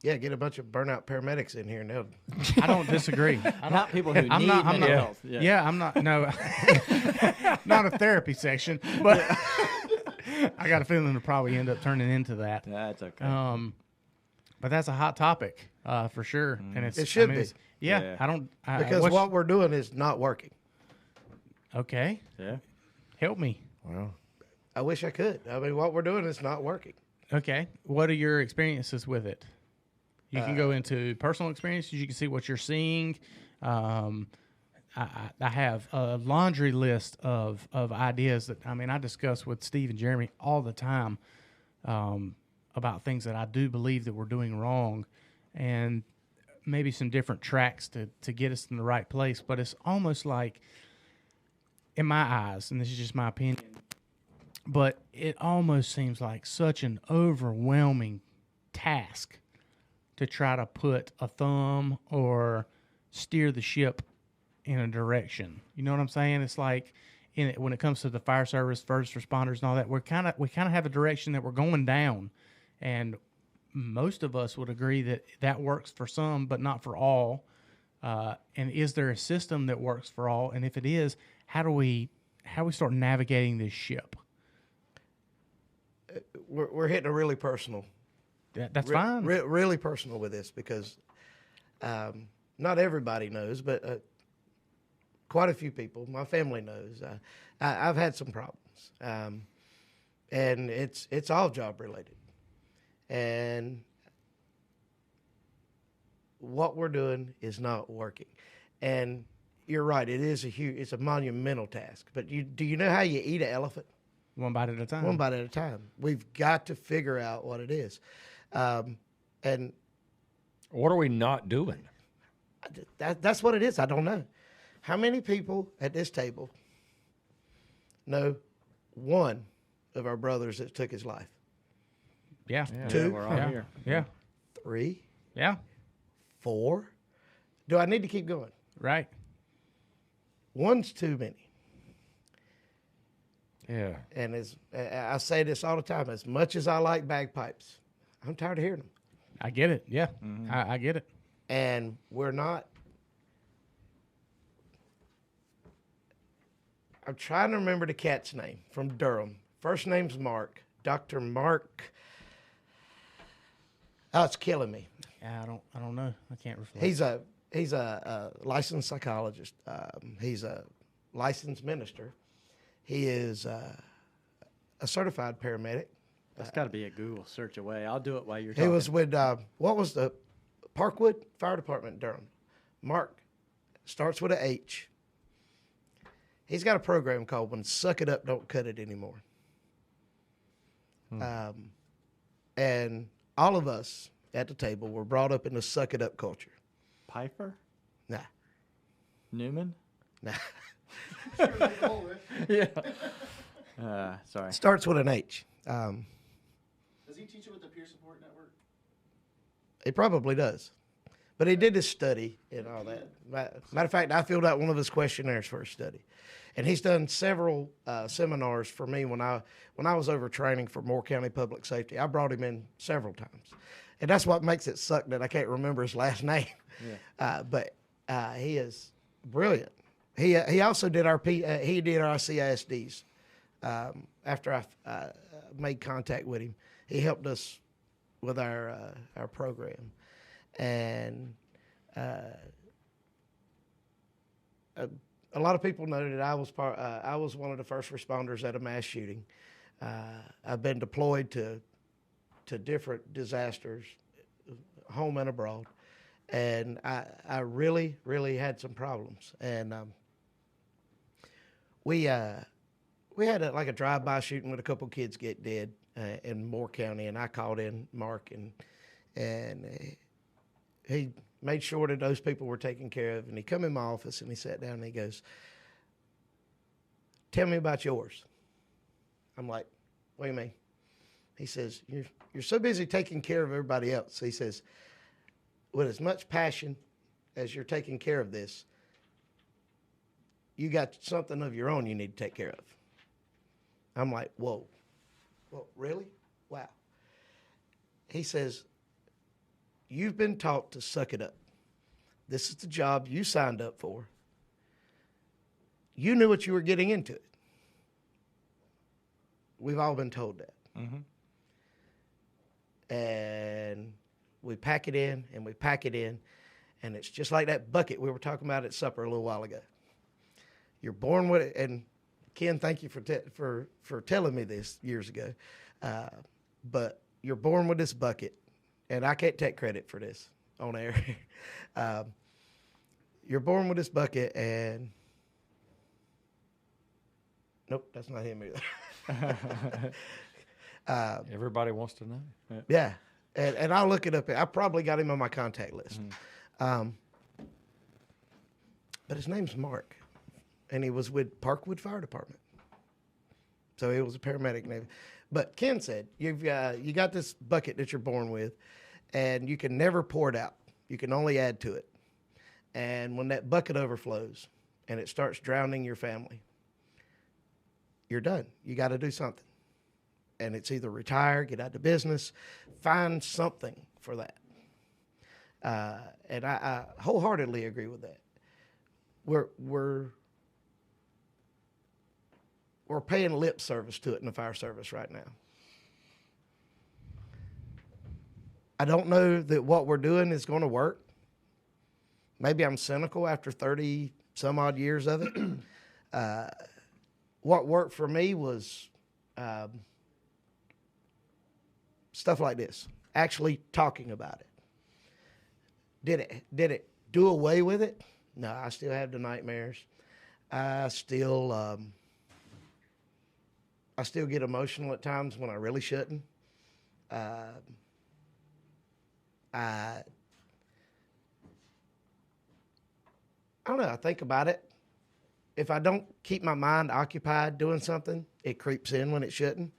Yeah, get a bunch of burnout paramedics in here, and they'll. I don't disagree. Not people who I'm need not- I'm mental not- health. Yeah. Yeah, I'm not. No, not a therapy section, but I got a feeling it'll probably end up turning into that. That's okay. But that's a hot topic for sure, and It should be. Yeah, Yeah. I don't Because what we're doing is not working. Okay, yeah. help me. Well, I wish I could. I mean, what we're doing is not working. Okay, what are your experiences with it? You can go into personal experiences. You can see what you're seeing. I have a laundry list of ideas that I discuss with Steve and Jeremy all the time about things that I do believe that we're doing wrong, and maybe some different tracks to get us in the right place. But it's almost like, in my eyes, and this is just my opinion, but it almost seems like such an overwhelming task to try to put a thumb or steer the ship in a direction. You know what I'm saying? It's like when it comes to the fire service, first responders, and all that, we kind of have a direction that we're going down, and most of us would agree that works for some, but not for all. And is there a system that works for all? And if it is, how do we start navigating this ship? We're hitting a really personal. That's fine. Really personal with this because not everybody knows, but quite a few people, my family knows. I've had some problems, and it's all job related. And what we're doing is not working. And you're right, it's a monumental task. But do you know how you eat an elephant? One bite at a time. One bite at a time. We've got to figure out what it is. And what are we not doing? that's what it is. I don't know. How many people at this table know one of our brothers that took his life? Yeah. Two? We're all Yeah. here. Yeah. 3, Yeah. 4. Do I need to keep going? Right. One's too many. Yeah. And I say this all the time, as much as I like bagpipes, I'm tired of hearing them. I get it. Yeah. I get it. And we're not. I'm trying to remember the cat's name from Durham. First name's Mark. Dr. Mark. Oh, it's killing me. I don't know. I can't reflect. He's a licensed psychologist. He's a licensed minister. He is a certified paramedic. That's got to be a Google search away. I'll do it while you're He talking. was with what was the Parkwood Fire Department in Durham. Mark starts with a H. He's got a program called "When Suck It Up, Don't Cut It Anymore." And all of us at the table were brought up in the suck it up culture. Piper? Nah, Newman? nah. Yeah. Sorry. Starts with an H. Does he teach it with the Peer Support Network? He probably does. But he did his study and all that. Matter of fact, I filled out one of his questionnaires for his study. And he's done several seminars for me when I was over training for Moore County Public Safety. I brought him in several times. And that's what makes it suck that I can't remember his last name. Yeah. But he is brilliant. He also did our he did our CISDs. After I made contact with him, he helped us with our program, and a lot of people know that I was one of the first responders at a mass shooting. I've been deployed to different disasters, home and abroad, and I really had some problems. And we had a drive-by shooting with a couple kids get dead in Moore County, and I called in Mark, and he made sure that those people were taken care of. And he come in my office and he sat down and he goes, "Tell me about yours." I'm like, "What do you mean?" He says, "You're so busy taking care of everybody else." He says, "With as much passion as you're taking care of this, you got something of your own you need to take care of." I'm like, "Whoa, well, really? Wow." He says, "You've been taught to suck it up. This is the job you signed up for. You knew what you were getting into. We've all been told that." And we pack it in, and we pack it in, and it's just like that bucket we were talking about at supper a little while ago. You're born with it, and Ken, thank you for telling me this years ago. But you're born with this bucket, and I can't take credit for this on air. You're born with this bucket, and nope, that's not him either. Everybody wants to know. Yeah, and I'll look it up. I probably got him on my contact list. But his name's Mark, and he was with Parkwood Fire Department. So he was a paramedic. But Ken said, you got this bucket that you're born with, and you can never pour it out. You can only add to it. And when that bucket overflows and it starts drowning your family, you're done. You got to do something. And it's either retire, get out of business, find something for that. And I wholeheartedly agree with that. We're paying lip service to it in the fire service right now. I don't know that what we're doing is going to work. Maybe I'm cynical after 30 some odd years of it. What worked for me was stuff like this, actually talking about it. Did it do away with it? No, I still have the nightmares. I still get emotional at times when I really shouldn't. I don't know. I think about it. If I don't keep my mind occupied doing something, it creeps in when it shouldn't.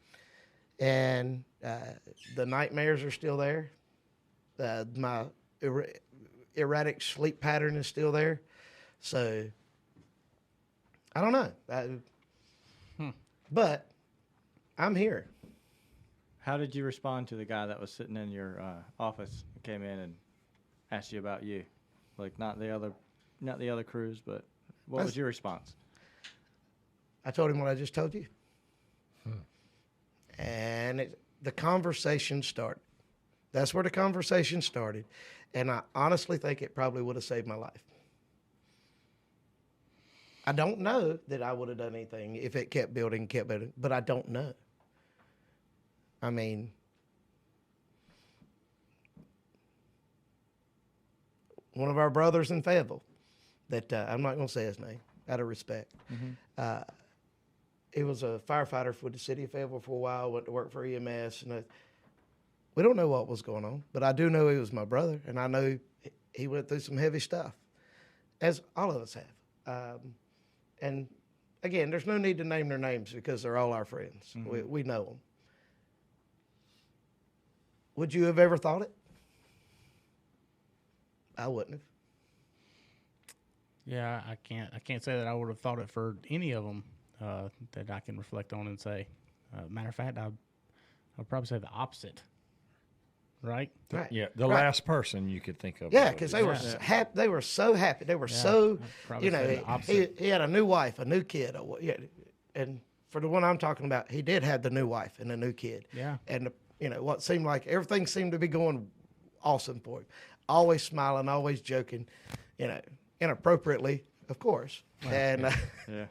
And the nightmares are still there. My erratic sleep pattern is still there. So I don't know. But I'm here. How did you respond to the guy that was sitting in your office and came in and asked you about you? Like not the other crews, but what was your response? I told him what I just told you. And the conversation started. That's where the conversation started. And I honestly think it probably would have saved my life. I don't know that I would have done anything if it kept building, but I don't know. I mean, one of our brothers in Fayetteville, that I'm not going to say his name out of respect. He was a firefighter for the city of Fayetteville for a while, went to work for EMS. And we don't know what was going on, but I do know he was my brother, and I know he went through some heavy stuff, as all of us have. And again, there's no need to name their names because they're all our friends. We know them. Would you have ever thought it? I wouldn't have. Yeah, I can't say that I would have thought it for any of them that I can reflect on and say. Matter of fact, I'd probably say the opposite. right? Right. Yeah, the Right. last person you could think of. Yeah, that because would they be- were happy. They were so happy. They were Yeah, so, I'd probably you know, say the opposite. he had a new wife, a new kid. Yeah, and for the one I'm talking about, he did have the new wife and a new kid. Yeah. And, you know, what seemed like everything seemed to be going awesome for him. Always smiling, always joking, you know, inappropriately, of course. And Yeah.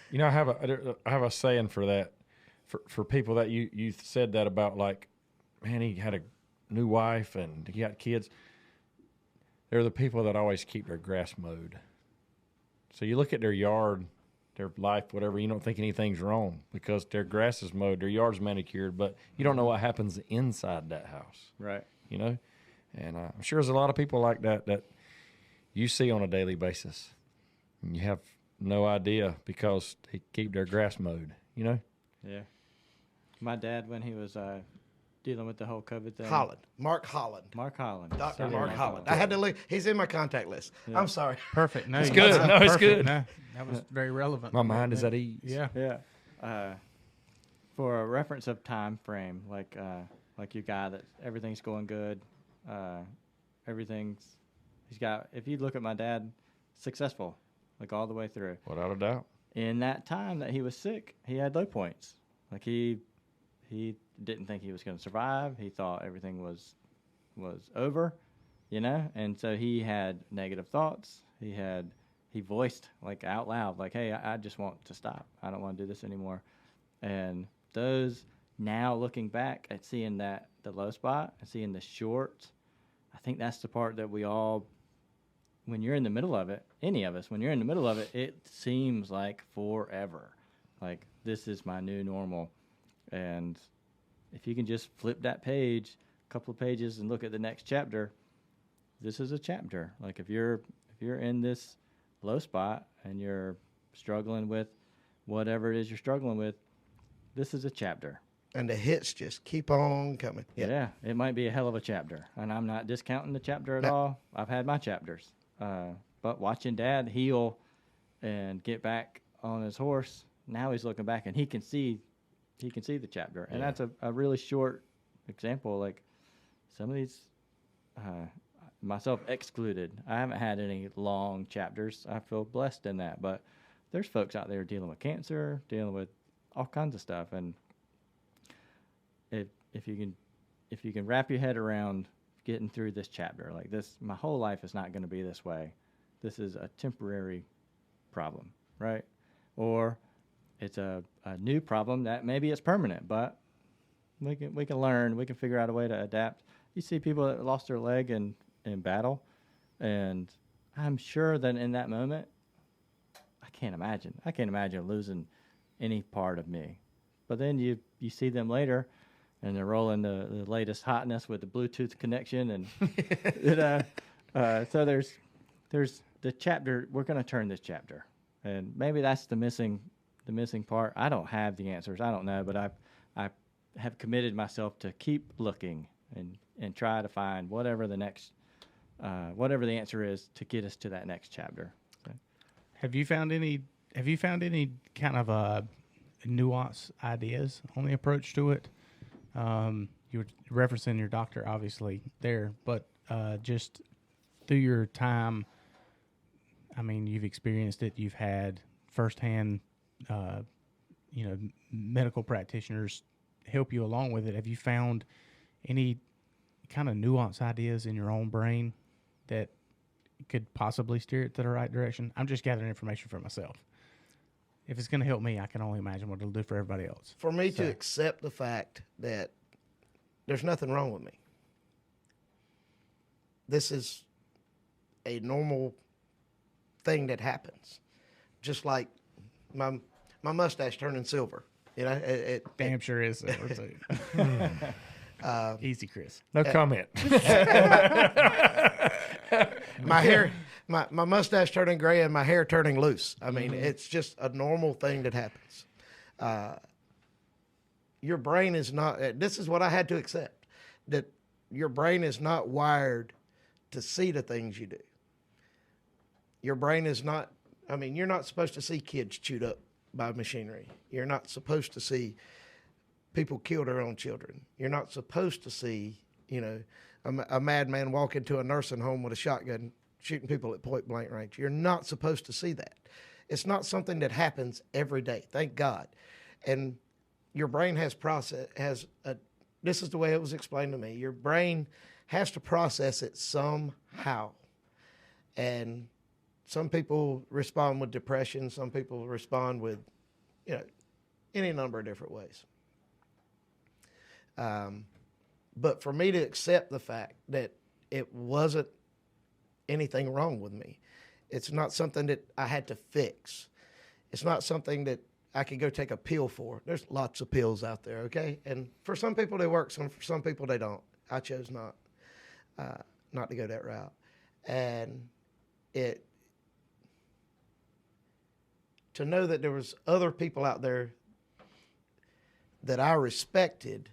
You know, I have a saying for that, for people that you said that about, like, man, he had a new wife and he got kids. They're the people that always keep their grass mowed. So you look at their yard, their life, whatever, you don't think anything's wrong because their grass is mowed, their yard's manicured, but you don't know what happens inside that house, Right. you know? And I'm sure there's a lot of people like that you see on a daily basis. And you have no idea because they keep their grass mowed, you know? Yeah. My dad, when he was dealing with the whole COVID thing. Mark Holland. Mark Holland. Dr. Sorry, Mark Holland. I had to look. He's in my contact list. I'm sorry. Perfect. No, It's you- good. that's No, it's perfect. good. No, that was very relevant. My mind is at ease. Yeah. Yeah. For a reference of time frame, like your guy that everything's going good, if you look at my dad, successful, like all the way through. Without a doubt. In that time that he was sick, he had low points. Like he didn't think he was going to survive. He thought everything was over, you know? And so he had negative thoughts. He voiced like out loud, like, hey, I just want to stop. I don't want to do this anymore. And those, now looking back at seeing the low spot and seeing the short, I think that's the part that we all, when you're in the middle of it, any of us, when you're in the middle of it, it seems like forever. Like, this is my new normal. And if you can just flip that page, a couple of pages, and look at the next chapter, this is a chapter. Like, if you're in this low spot and you're struggling with whatever it is you're struggling with, this is a chapter. And the hits just keep on coming. Yeah, it might be a hell of a chapter. And I'm not discounting the chapter at all. I've had my chapters. But watching Dad heal and get back on his horse, now he's looking back and he can see the chapter. And that's a really short example. Like, some of these, myself excluded, I haven't had any long chapters. I feel blessed in that. But there's folks out there dealing with cancer, dealing with all kinds of stuff. And if you can wrap your head around getting through this chapter, like this, my whole life is not going to be this way. This is a temporary problem, right? Or it's a new problem that maybe it's permanent, but we can learn, we can figure out a way to adapt. You see people that lost their leg in battle, and I'm sure that in that moment, I can't imagine losing any part of me. But then you see them later, and they're rolling the latest hotness with the Bluetooth connection, and so there's the chapter. We're going to turn this chapter, and maybe that's the missing part. I don't have the answers. I don't know, but I have committed myself to keep looking and try to find whatever the answer is to get us to that next chapter. So. Have you found any kind of nuance ideas on the approach to it? You were referencing your doctor, obviously, there, but just through your time, I mean, you've experienced it. You've had firsthand, medical practitioners help you along with it. Have you found any kind of nuance ideas in your own brain that could possibly steer it to the right direction? I'm just gathering information for myself. If it's going to help me, I can only imagine what it'll do for everybody else. For me to accept the fact that there's nothing wrong with me. This is a normal thing that happens. Just like my mustache turning silver. You know, Damn sure is. Easy, Chris. No comment. my hair, my mustache turning gray and my hair turning loose. I mean, it's just a normal thing that happens. Your brain is not, this is what I had to accept, that your brain is not wired to see the things you do. Your brain is not, I mean, you're not supposed to see kids chewed up by machinery. You're not supposed to see people kill their own children. You're not supposed to see, you know, a madman walk into a nursing home with a shotgun shooting people at point blank range. You're not supposed to see that. It's not something that happens every day, thank God. And your brain this is the way it was explained to me. Your brain has to process it somehow. And some people respond with depression. Some people respond with, you know, any number of different ways. But for me to accept the fact that it wasn't anything wrong with me, it's not something that I had to fix. It's not something that I could go take a pill for. There's lots of pills out there, okay? And for some people they work, for some people they don't. I chose not to go that route. And to know that there was other people out there that I respected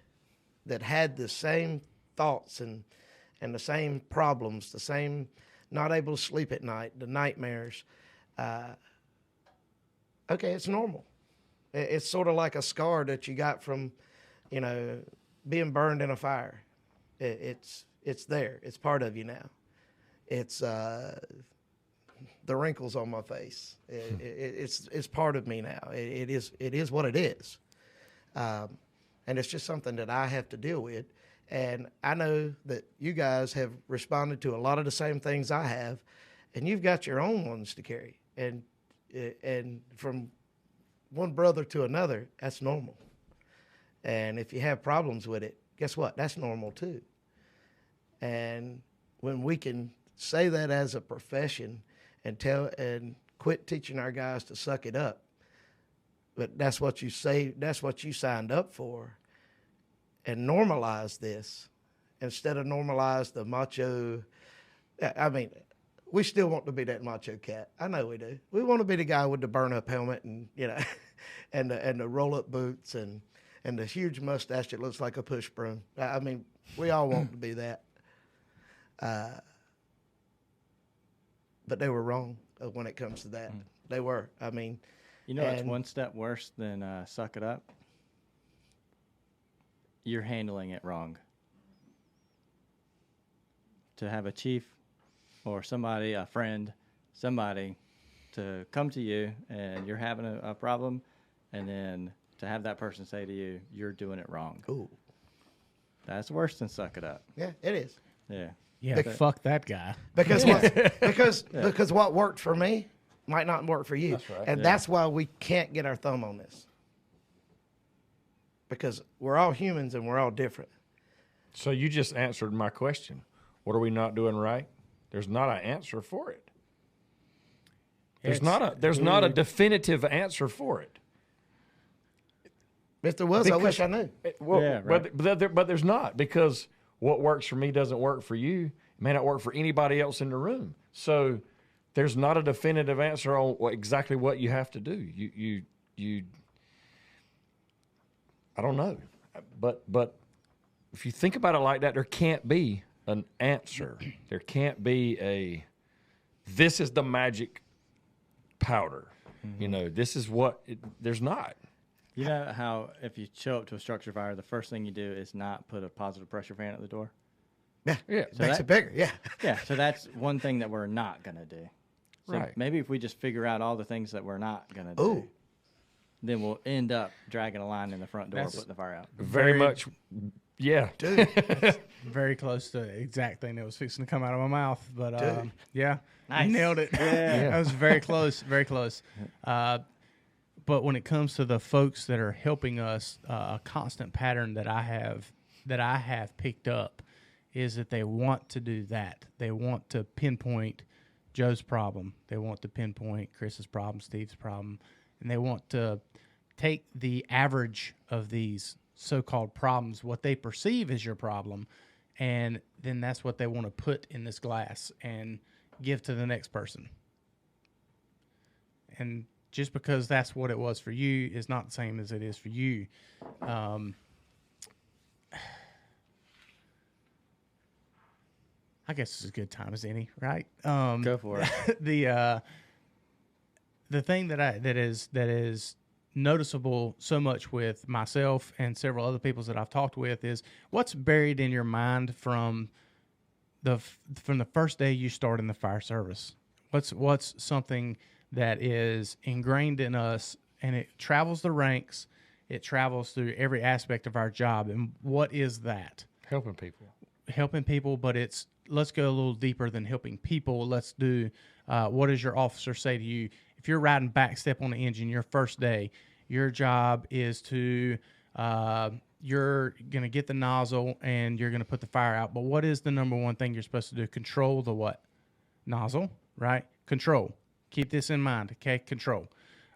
that had the same thoughts and the same problems, the same not able to sleep at night, the nightmares. Okay, it's normal. It's sort of like a scar that you got from, you know, being burned in a fire. It's there. It's part of you now. It's the wrinkles on my face. It's part of me now. It is what it is. And it's just something that I have to deal with. And I know that you guys have responded to a lot of the same things I have, and you've got your own ones to carry. And from one brother to another, that's normal. And if you have problems with it, guess what? That's normal too. And when we can say that as a profession and quit teaching our guys to suck it up, but that's what you say, that's what you signed up for, and normalize this instead of normalize the macho. I mean, we still want to be that macho cat. I know we do. We want to be the guy with the burn up helmet and, you know, and the roll up boots and the huge mustache that looks like a push broom. I mean, we all want to be that. But they were wrong when it comes to that. They were. I mean, you know, it's one step worse than suck it up. You're handling it wrong. To have a chief or somebody, a friend, somebody to come to you and you're having a problem, and then to have that person say to you, you're doing it wrong. Ooh. That's worse than suck it up. Yeah, it is. Yeah. Yeah, fuck that guy. Because because what worked for me might not work for you. That's right. And that's why we can't get our thumb on this. Because we're all humans and we're all different. So you just answered my question. What are we not doing right? There's not an answer for it. There's not a definitive answer for it. If there was, I wish I knew. Well, Yeah, right. but there's not, because what works for me doesn't work for you. It may not work for anybody else in the room. So there's not a definitive answer on exactly what you have to do. You I don't know. But if you think about it like that, there can't be an answer. There can't be this is the magic powder. Mm-hmm. You know, this is what there's not. You know how if you show up to a structure fire, the first thing you do is not put a positive pressure fan at the door? Yeah, So makes it bigger, yeah. Yeah, so that's one thing that we're not going to do. So Right. maybe if we just figure out all the things that we're not going to do, Ooh. then we'll end up dragging a line in the front door, That's- putting the fire out. Very much, yeah. Dude, Very close to the exact thing that was fixing to come out of my mouth. But Dude. yeah, Nice. you nailed it. Yeah. That was very close, very close. But when it comes to the folks that are helping us, a constant pattern that I have picked up is that they want to do that. They want to pinpoint Joe's problem. They want to pinpoint Chris's problem, Steve's problem, and they want to take the average of these so-called problems, what they perceive as your problem, and then that's what they want to put in this glass and give to the next person. And just because that's what it was for you is not the same as it is for you. I guess it's as good time as any, right? Go for it. The thing that is noticeable so much with myself and several other people that I've talked with is what's buried in your mind from the first day you start in the fire service. What's something that is ingrained in us, and it travels the ranks, it travels through every aspect of our job. And what is that? Helping people. Helping people, but let's go a little deeper than helping people. Let's do what does your officer say to you? If you're riding back step on the engine your first day, your job is to you're going to get the nozzle and you're going to put the fire out. But what is the number one thing you're supposed to do? Control the what? Nozzle, right? Control. Keep this in mind, okay? Control.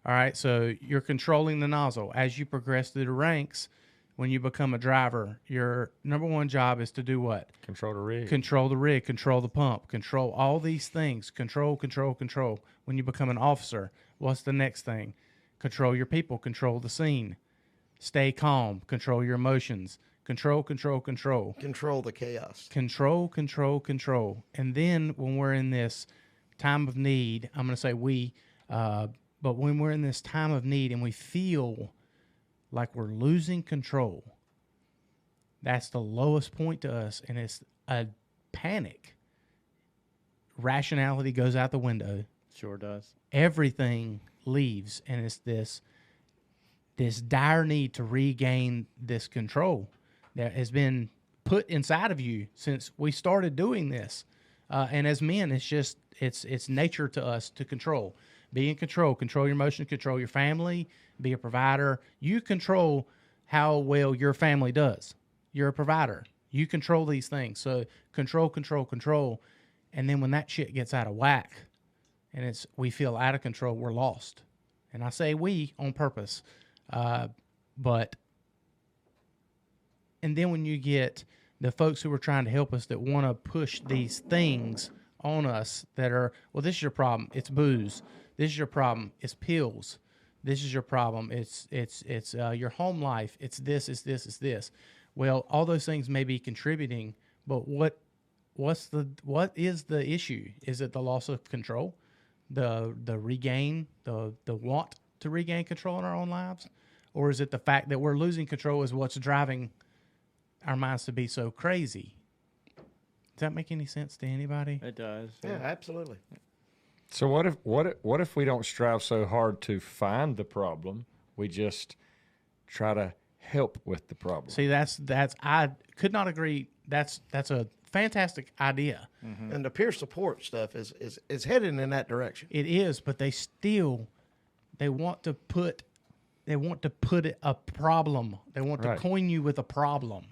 All right, so you're controlling the nozzle. As you progress through the ranks, when you become a driver, your number one job is to do what? Control the rig. Control the rig, control the pump, control all these things. Control, control, control. When you become an officer, what's the next thing? Control your people, control the scene. Stay calm, control your emotions. Control, control, control. Control the chaos. Control, control, control. And then when we're in this time of need, I'm going to say we, but when we're in this time of need and we feel like we're losing control, that's the lowest point to us, and it's a panic. Rationality goes out the window. Sure does. Everything leaves, and it's this dire need to regain this control that has been put inside of you since we started doing this. And as men, it's nature to us to control. Be in control. Control your emotions. Control your family. Be a provider. You control how well your family does. You're a provider. You control these things. So control, control, control. And then when that shit gets out of whack and we feel out of control, we're lost. And I say we on purpose. And then when you get the folks who are trying to help us that want to push these things on us that are, well, this is your problem. It's booze. This is your problem. It's pills. This is your problem. It's your home life. It's this, it's this, it's this. Well, all those things may be contributing, but what is the issue? Is it the loss of control? The want to regain control in our own lives? Or is it the fact that we're losing control is what's driving our minds to be so crazy? Does that make any sense to anybody? It does. Yeah, absolutely. So what if we don't strive so hard to find the problem? We just try to help with the problem. See, that's I could not agree. That's a fantastic idea. Mm-hmm. And the peer support stuff is heading in that direction. It is, but they want to put it a problem. They want to coin you with a problem,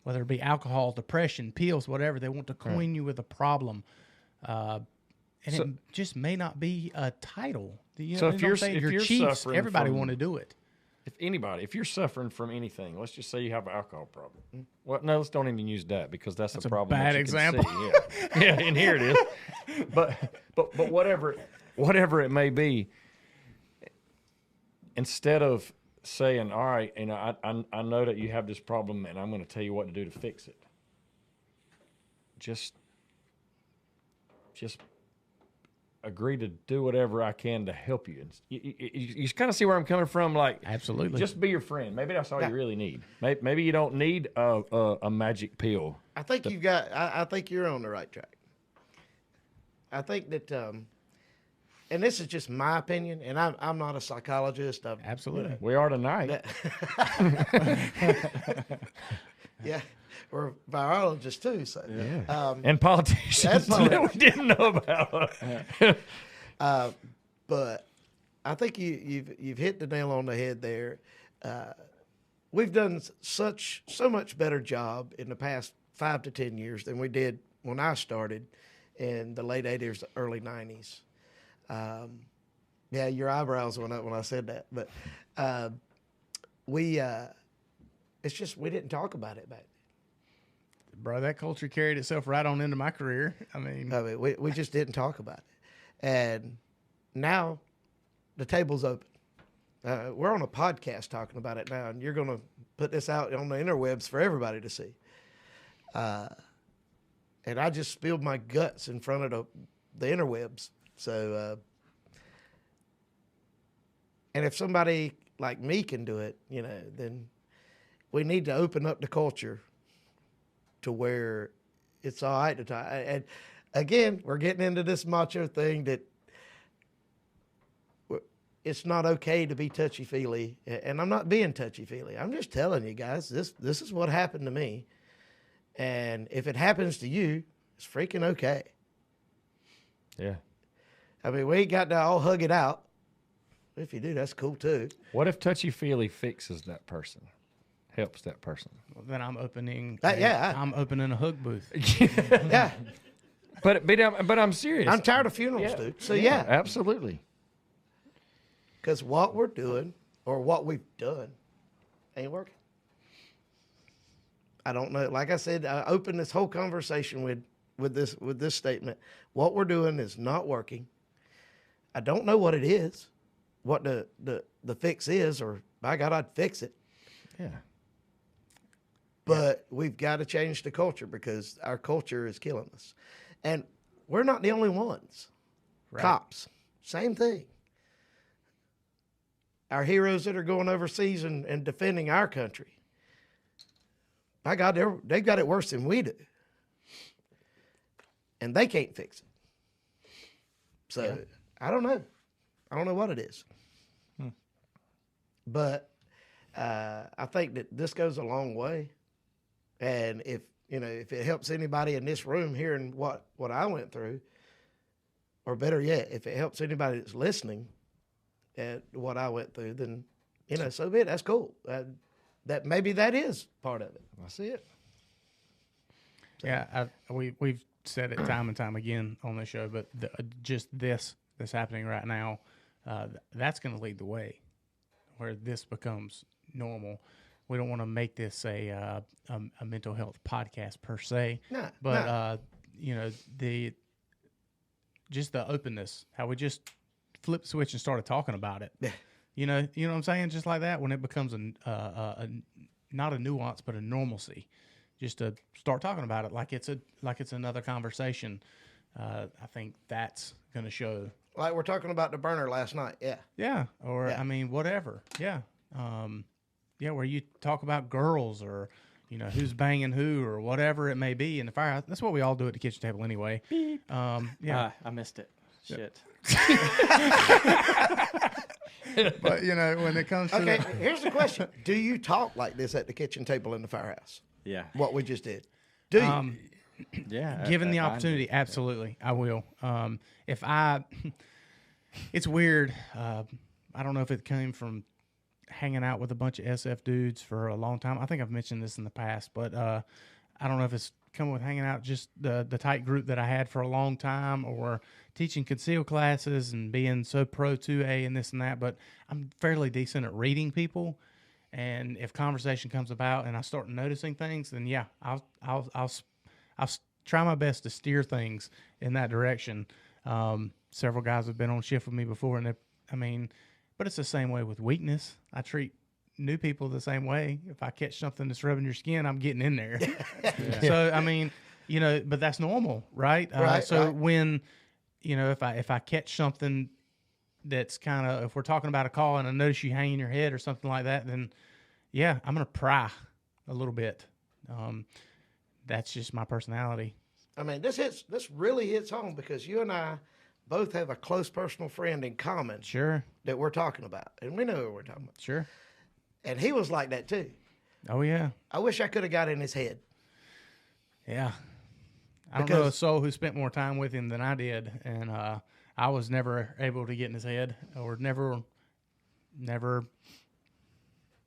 whether it be alcohol, depression, pills, whatever. They want to coin you with a problem, and it just may not be a title. If you're chiefs, suffering everybody from- want to do it. If you're suffering from anything, let's just say you have an alcohol problem. Well, no, let's don't even use that because that's a problem. bad that you example. Can see. Yeah, and here it is. But whatever it may be, instead of saying, all right, I know that you have this problem and I'm going to tell you what to do to fix it. Just agree to do whatever I can to help you. You kind of see where I'm coming from. Like, Absolutely. just be your friend. Maybe that's all you really need. Maybe you don't need a magic pill. I think I think you're on the right track. I think that, and this is just my opinion, and I'm not a psychologist. Absolutely. We are tonight. Yeah, we're virologists too. So And politicians that we didn't know about. but I think you've hit the nail on the head there. We've done so much better job in the past 5 to 10 years than we did when I started in the late 80s, early 90s. Yeah, your eyebrows went up when I said that, but it's just we didn't talk about it back then. Bro, that culture carried itself right on into my career. I mean, we just didn't talk about it. And now the table's open. We're on a podcast talking about it now, and you're going to put this out on the interwebs for everybody to see. And I just spilled my guts in front of the interwebs. So, and if somebody like me can do it, then we need to open up the culture to where it's all right to talk. And again, we're getting into this macho thing that it's not okay to be touchy-feely. And I'm not being touchy-feely. I'm just telling you guys, this is what happened to me. And if it happens to you, it's freaking okay. Yeah. I mean, we ain't got to all hug it out. If you do, that's cool too. What if touchy-feely fixes that person? Helps that person? Well, then I'm opening. I'm opening a hug booth. Yeah. But I'm serious. I'm tired of funerals, dude. So yeah. Absolutely. Because what we're doing or what we've done ain't working. I don't know. Like I said, I opened this whole conversation with this statement. What we're doing is not working. I don't know what it is, what the fix is, or by God, I'd fix it. Yeah. But we've got to change the culture because our culture is killing us. And we're not the only ones. Right. Cops, same thing. Our heroes that are going overseas and defending our country. By God, they've got it worse than we do. And they can't fix it. So, I don't know. I don't know what it is. But I think that this goes a long way. And if it helps anybody in this room hearing what I went through, or better yet, if it helps anybody that's listening at what I went through, then, so be it. That's cool. That maybe that is part of it. I see it. Yeah, we've said it time and time again on this show, but just this that's happening right now, that's going to lead the way, where this becomes normal. We don't want to make this a mental health podcast per se, but the openness, how we just flipped the switch and started talking about it. Yeah. You know what I'm saying? Just like that, when it becomes not a nuance but a normalcy, just to start talking about it like it's another conversation. I think that's going to show. Like we're talking about the burner last night. Yeah. Yeah. Or Yeah. I mean, whatever. Yeah. Where you talk about girls or, who's banging who or whatever it may be in the firehouse. That's what we all do at the kitchen table anyway. I missed it. Shit. But, when it comes to Okay, here's the question. Do you talk like this at the kitchen table in the firehouse? Yeah. What we just did? Do you? Yeah. given the I find opportunity, it. absolutely, I will. It's weird. I don't know if it came from hanging out with a bunch of SF dudes for a long time. I think I've mentioned this in the past, but I don't know if it's come with hanging out just the tight group that I had for a long time, or teaching concealed classes and being so pro 2A and this and that. But I'm fairly decent at reading people, and if conversation comes about and I start noticing things, then yeah, I'll try my best to steer things in that direction. Several guys have been on shift with me before, and but it's the same way with weakness. I treat new people the same way. If I catch something that's rubbing your skin, I'm getting in there. So, but that's normal, right? Right. When, if I catch something that's kind of, if we're talking about a call and I notice you hanging your head or something like that, then yeah, I'm going to pry a little bit. That's just my personality. I mean, this really hits home because you and I both have a close personal friend in common. Sure. That we're talking about, and we know who we're talking about. Sure. And he was like that too. Oh yeah. I wish I could have got in his head. Yeah. I don't know a soul who spent more time with him than I did, and I was never able to get in his head, or never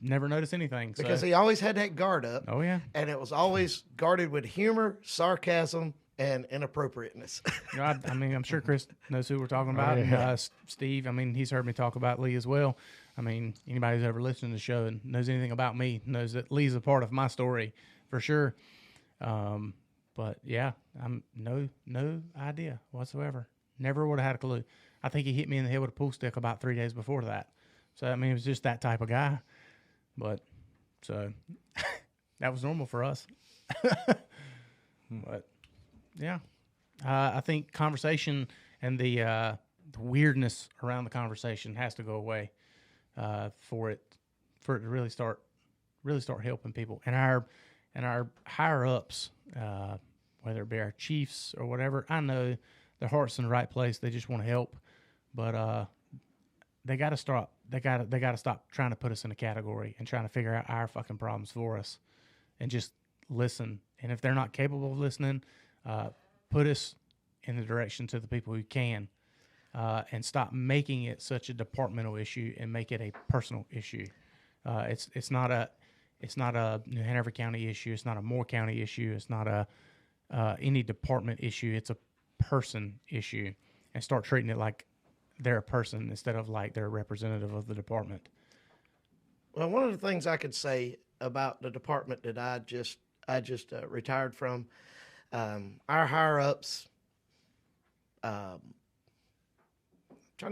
noticed anything. So. Because he always had that guard up. Oh yeah. And it was always guarded with humor, sarcasm, and inappropriateness. I'm sure Chris knows who we're talking about. Yeah. And, Steve, he's heard me talk about Lee as well. Anybody who's ever listened to the show and knows anything about me knows that Lee's a part of my story for sure. But yeah, I'm no idea whatsoever. Never would have had a clue. I think he hit me in the head with a pool stick about 3 days before that. So, it was just that type of guy. But, so, that was normal for us. But, yeah. I think conversation and the weirdness around the conversation has to go away. for it to really start helping people. And our higher ups, whether it be our chiefs or whatever, I know their heart's in the right place. They just want to help, but they got to stop. They got to stop trying to put us in a category and trying to figure out our fucking problems for us, and just listen. And if they're not capable of listening, put us in the direction to the people who can, and stop making it such a departmental issue and make it a personal issue. It's not a New Hanover County issue. It's not a Moore County issue. It's not a any department issue. It's a person issue, and start treating it like they're a person instead of like they're a representative of the department. Well, one of the things I could say about the department that I just retired from, our higher ups. Trying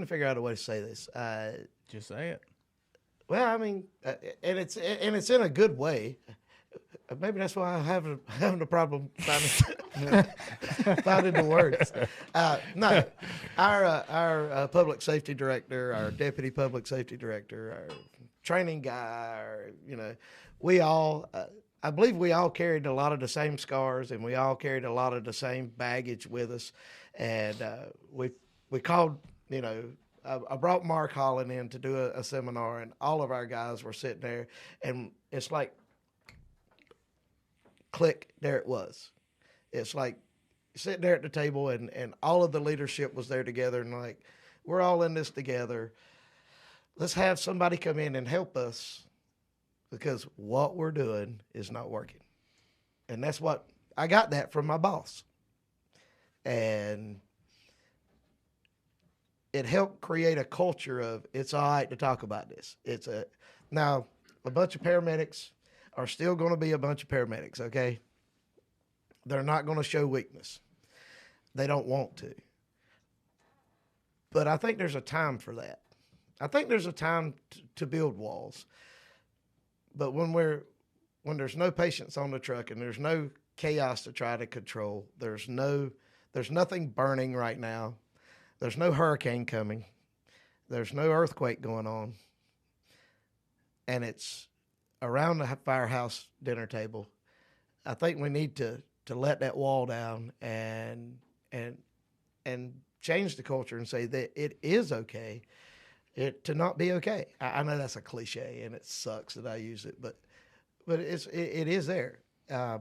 to figure out a way to say this. Just say it. Well, I mean, and it's in a good way. Maybe that's why I'm having a problem finding the words. No, our public safety director, our deputy public safety director, our training guy, we all. I believe we all carried a lot of the same scars, and we all carried a lot of the same baggage with us. And we called, I brought Mark Holland in to do a seminar, and all of our guys were sitting there, and it's like, click, there it was. It's like sitting there at the table, and all of the leadership was there together, and like, we're all in this together. Let's have somebody come in and help us, because what we're doing is not working. And that's what I got that from my boss. And it helped create a culture of it's all right to talk about this. Now a bunch of paramedics are still going to be a bunch of paramedics, okay? They're not going to show weakness. They don't want to. But I think there's a time for that. I think there's a time to build walls. But when there's no patients on the truck and there's no chaos to try to control, there's nothing burning right now. There's no hurricane coming. There's no earthquake going on. And it's around the firehouse dinner table. I think we need to let that wall down and change the culture and say that it is okay to not be okay. I know that's a cliche and it sucks that I use it, but it is there. I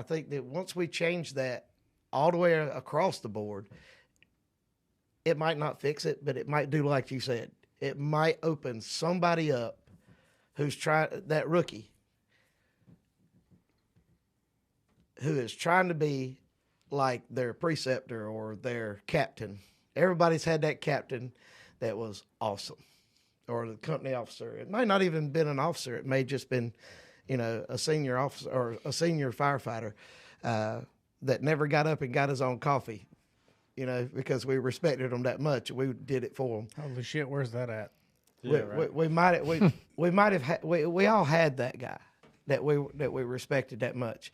think that once we change that all the way across the board, it might not fix it, but it might do like you said. It might open somebody up who's that rookie who is trying to be like their preceptor or their captain. Everybody's had that captain that was awesome, or the company officer. It might not even been an officer. It may just been, a senior officer or a senior firefighter that never got up and got his own coffee, because we respected him that much. We did it for him. Holy shit, where's that at? Yeah, right. We might have we all had that guy that we respected that much.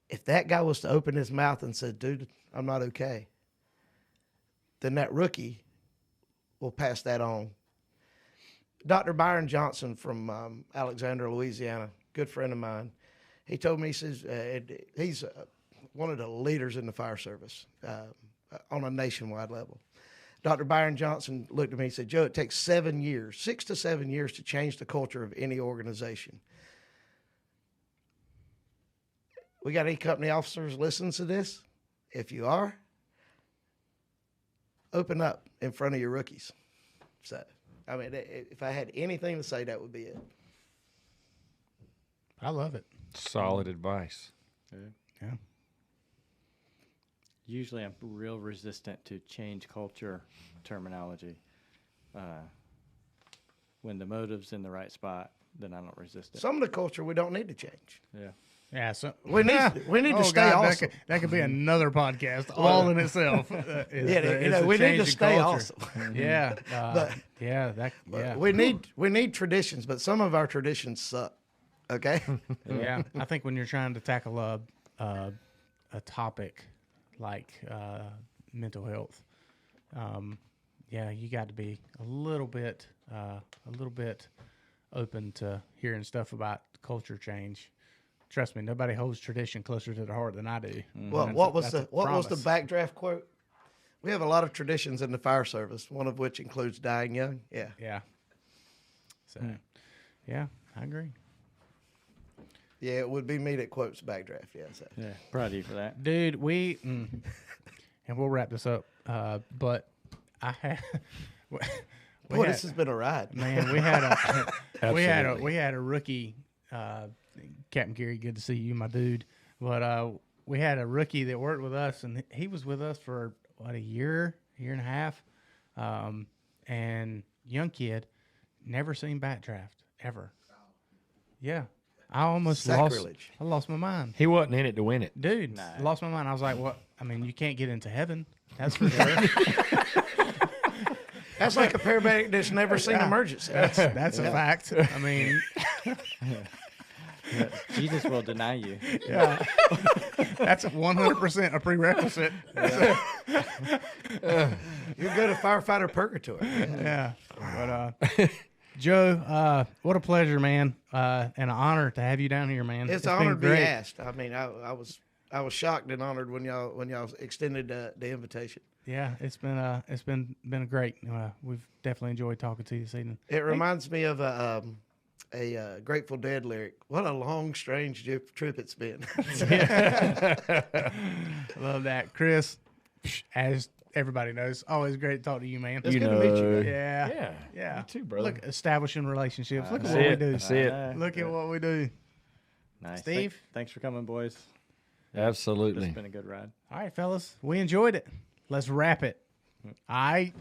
If that guy was to open his mouth and said, "Dude, I'm not okay," then that rookie will pass that on. Dr. Byron Johnson from Alexandria, Louisiana, good friend of mine, he told me, he says, he's one of the leaders in the fire service on a nationwide level. Dr. Byron Johnson looked at me and said, "Joe, it takes 6 to 7 years to change the culture of any organization." We got any company officers listening to this? If you are, open up in front of your rookies. So, I mean, if I had anything to say, that would be it. I love it. Solid advice. Yeah. Usually I'm real resistant to change culture terminology. When the motive's in the right spot, then I don't resist it. Some of the culture we don't need to change. Yeah. Yeah, so We need to stay awesome. That could be another podcast all in itself. We need to stay awesome. Yeah, We need traditions, but some of our traditions suck. Okay. Yeah, I think when you're trying to tackle a topic like mental health, yeah, you got to be a little bit open to hearing stuff about culture change. Trust me, nobody holds tradition closer to their heart than I do. Well, That's what a- was that's the a what was the promise. backdraft quote? We have a lot of traditions in the fire service, one of which includes dying young. Yeah. Yeah. So, yeah, I agree. Yeah, it would be me that quotes backdraft. Yeah. So. Yeah, proud of you for that. Dude, and we'll wrap this up. But I had, Boy, this has been a ride. man, we had a Absolutely. we had a rookie, Captain Gary. Good to see you, my dude. But we had a rookie that worked with us, and he was with us for what, a year and a half, and young kid, never seen backdraft ever. Yeah, I almost Sacrilege. lost my mind. He wasn't in it to win it. Dude, Nah. lost my mind. I was like, "What? I mean, you can't get into heaven. That's for sure." That's like a paramedic that's never seen emergency. That's a fact. I mean, Jesus will deny you. yeah, that's 100% a prerequisite. You go to firefighter purgatory. Yeah, but Joe, what a pleasure, man, and an honor to have you down here, man. It's been an honor to be great. asked. I mean, I was shocked and honored when y'all extended the invitation. Yeah, it's been a great. We've definitely enjoyed talking to you this evening. It reminds me of a Grateful Dead lyric. What a long, strange trip it's been. Love that, Chris. As everybody knows, always great to talk to you, man. It's good to meet you. guys. Yeah, Yeah. yeah. You too, brother. Look, establishing relationships. Look at That's what we it. do. That's it. Look at what we do. Nice. Steve? Thanks for coming, boys. Absolutely. It's been a good ride. All right, fellas, we enjoyed it. Let's wrap it. All right.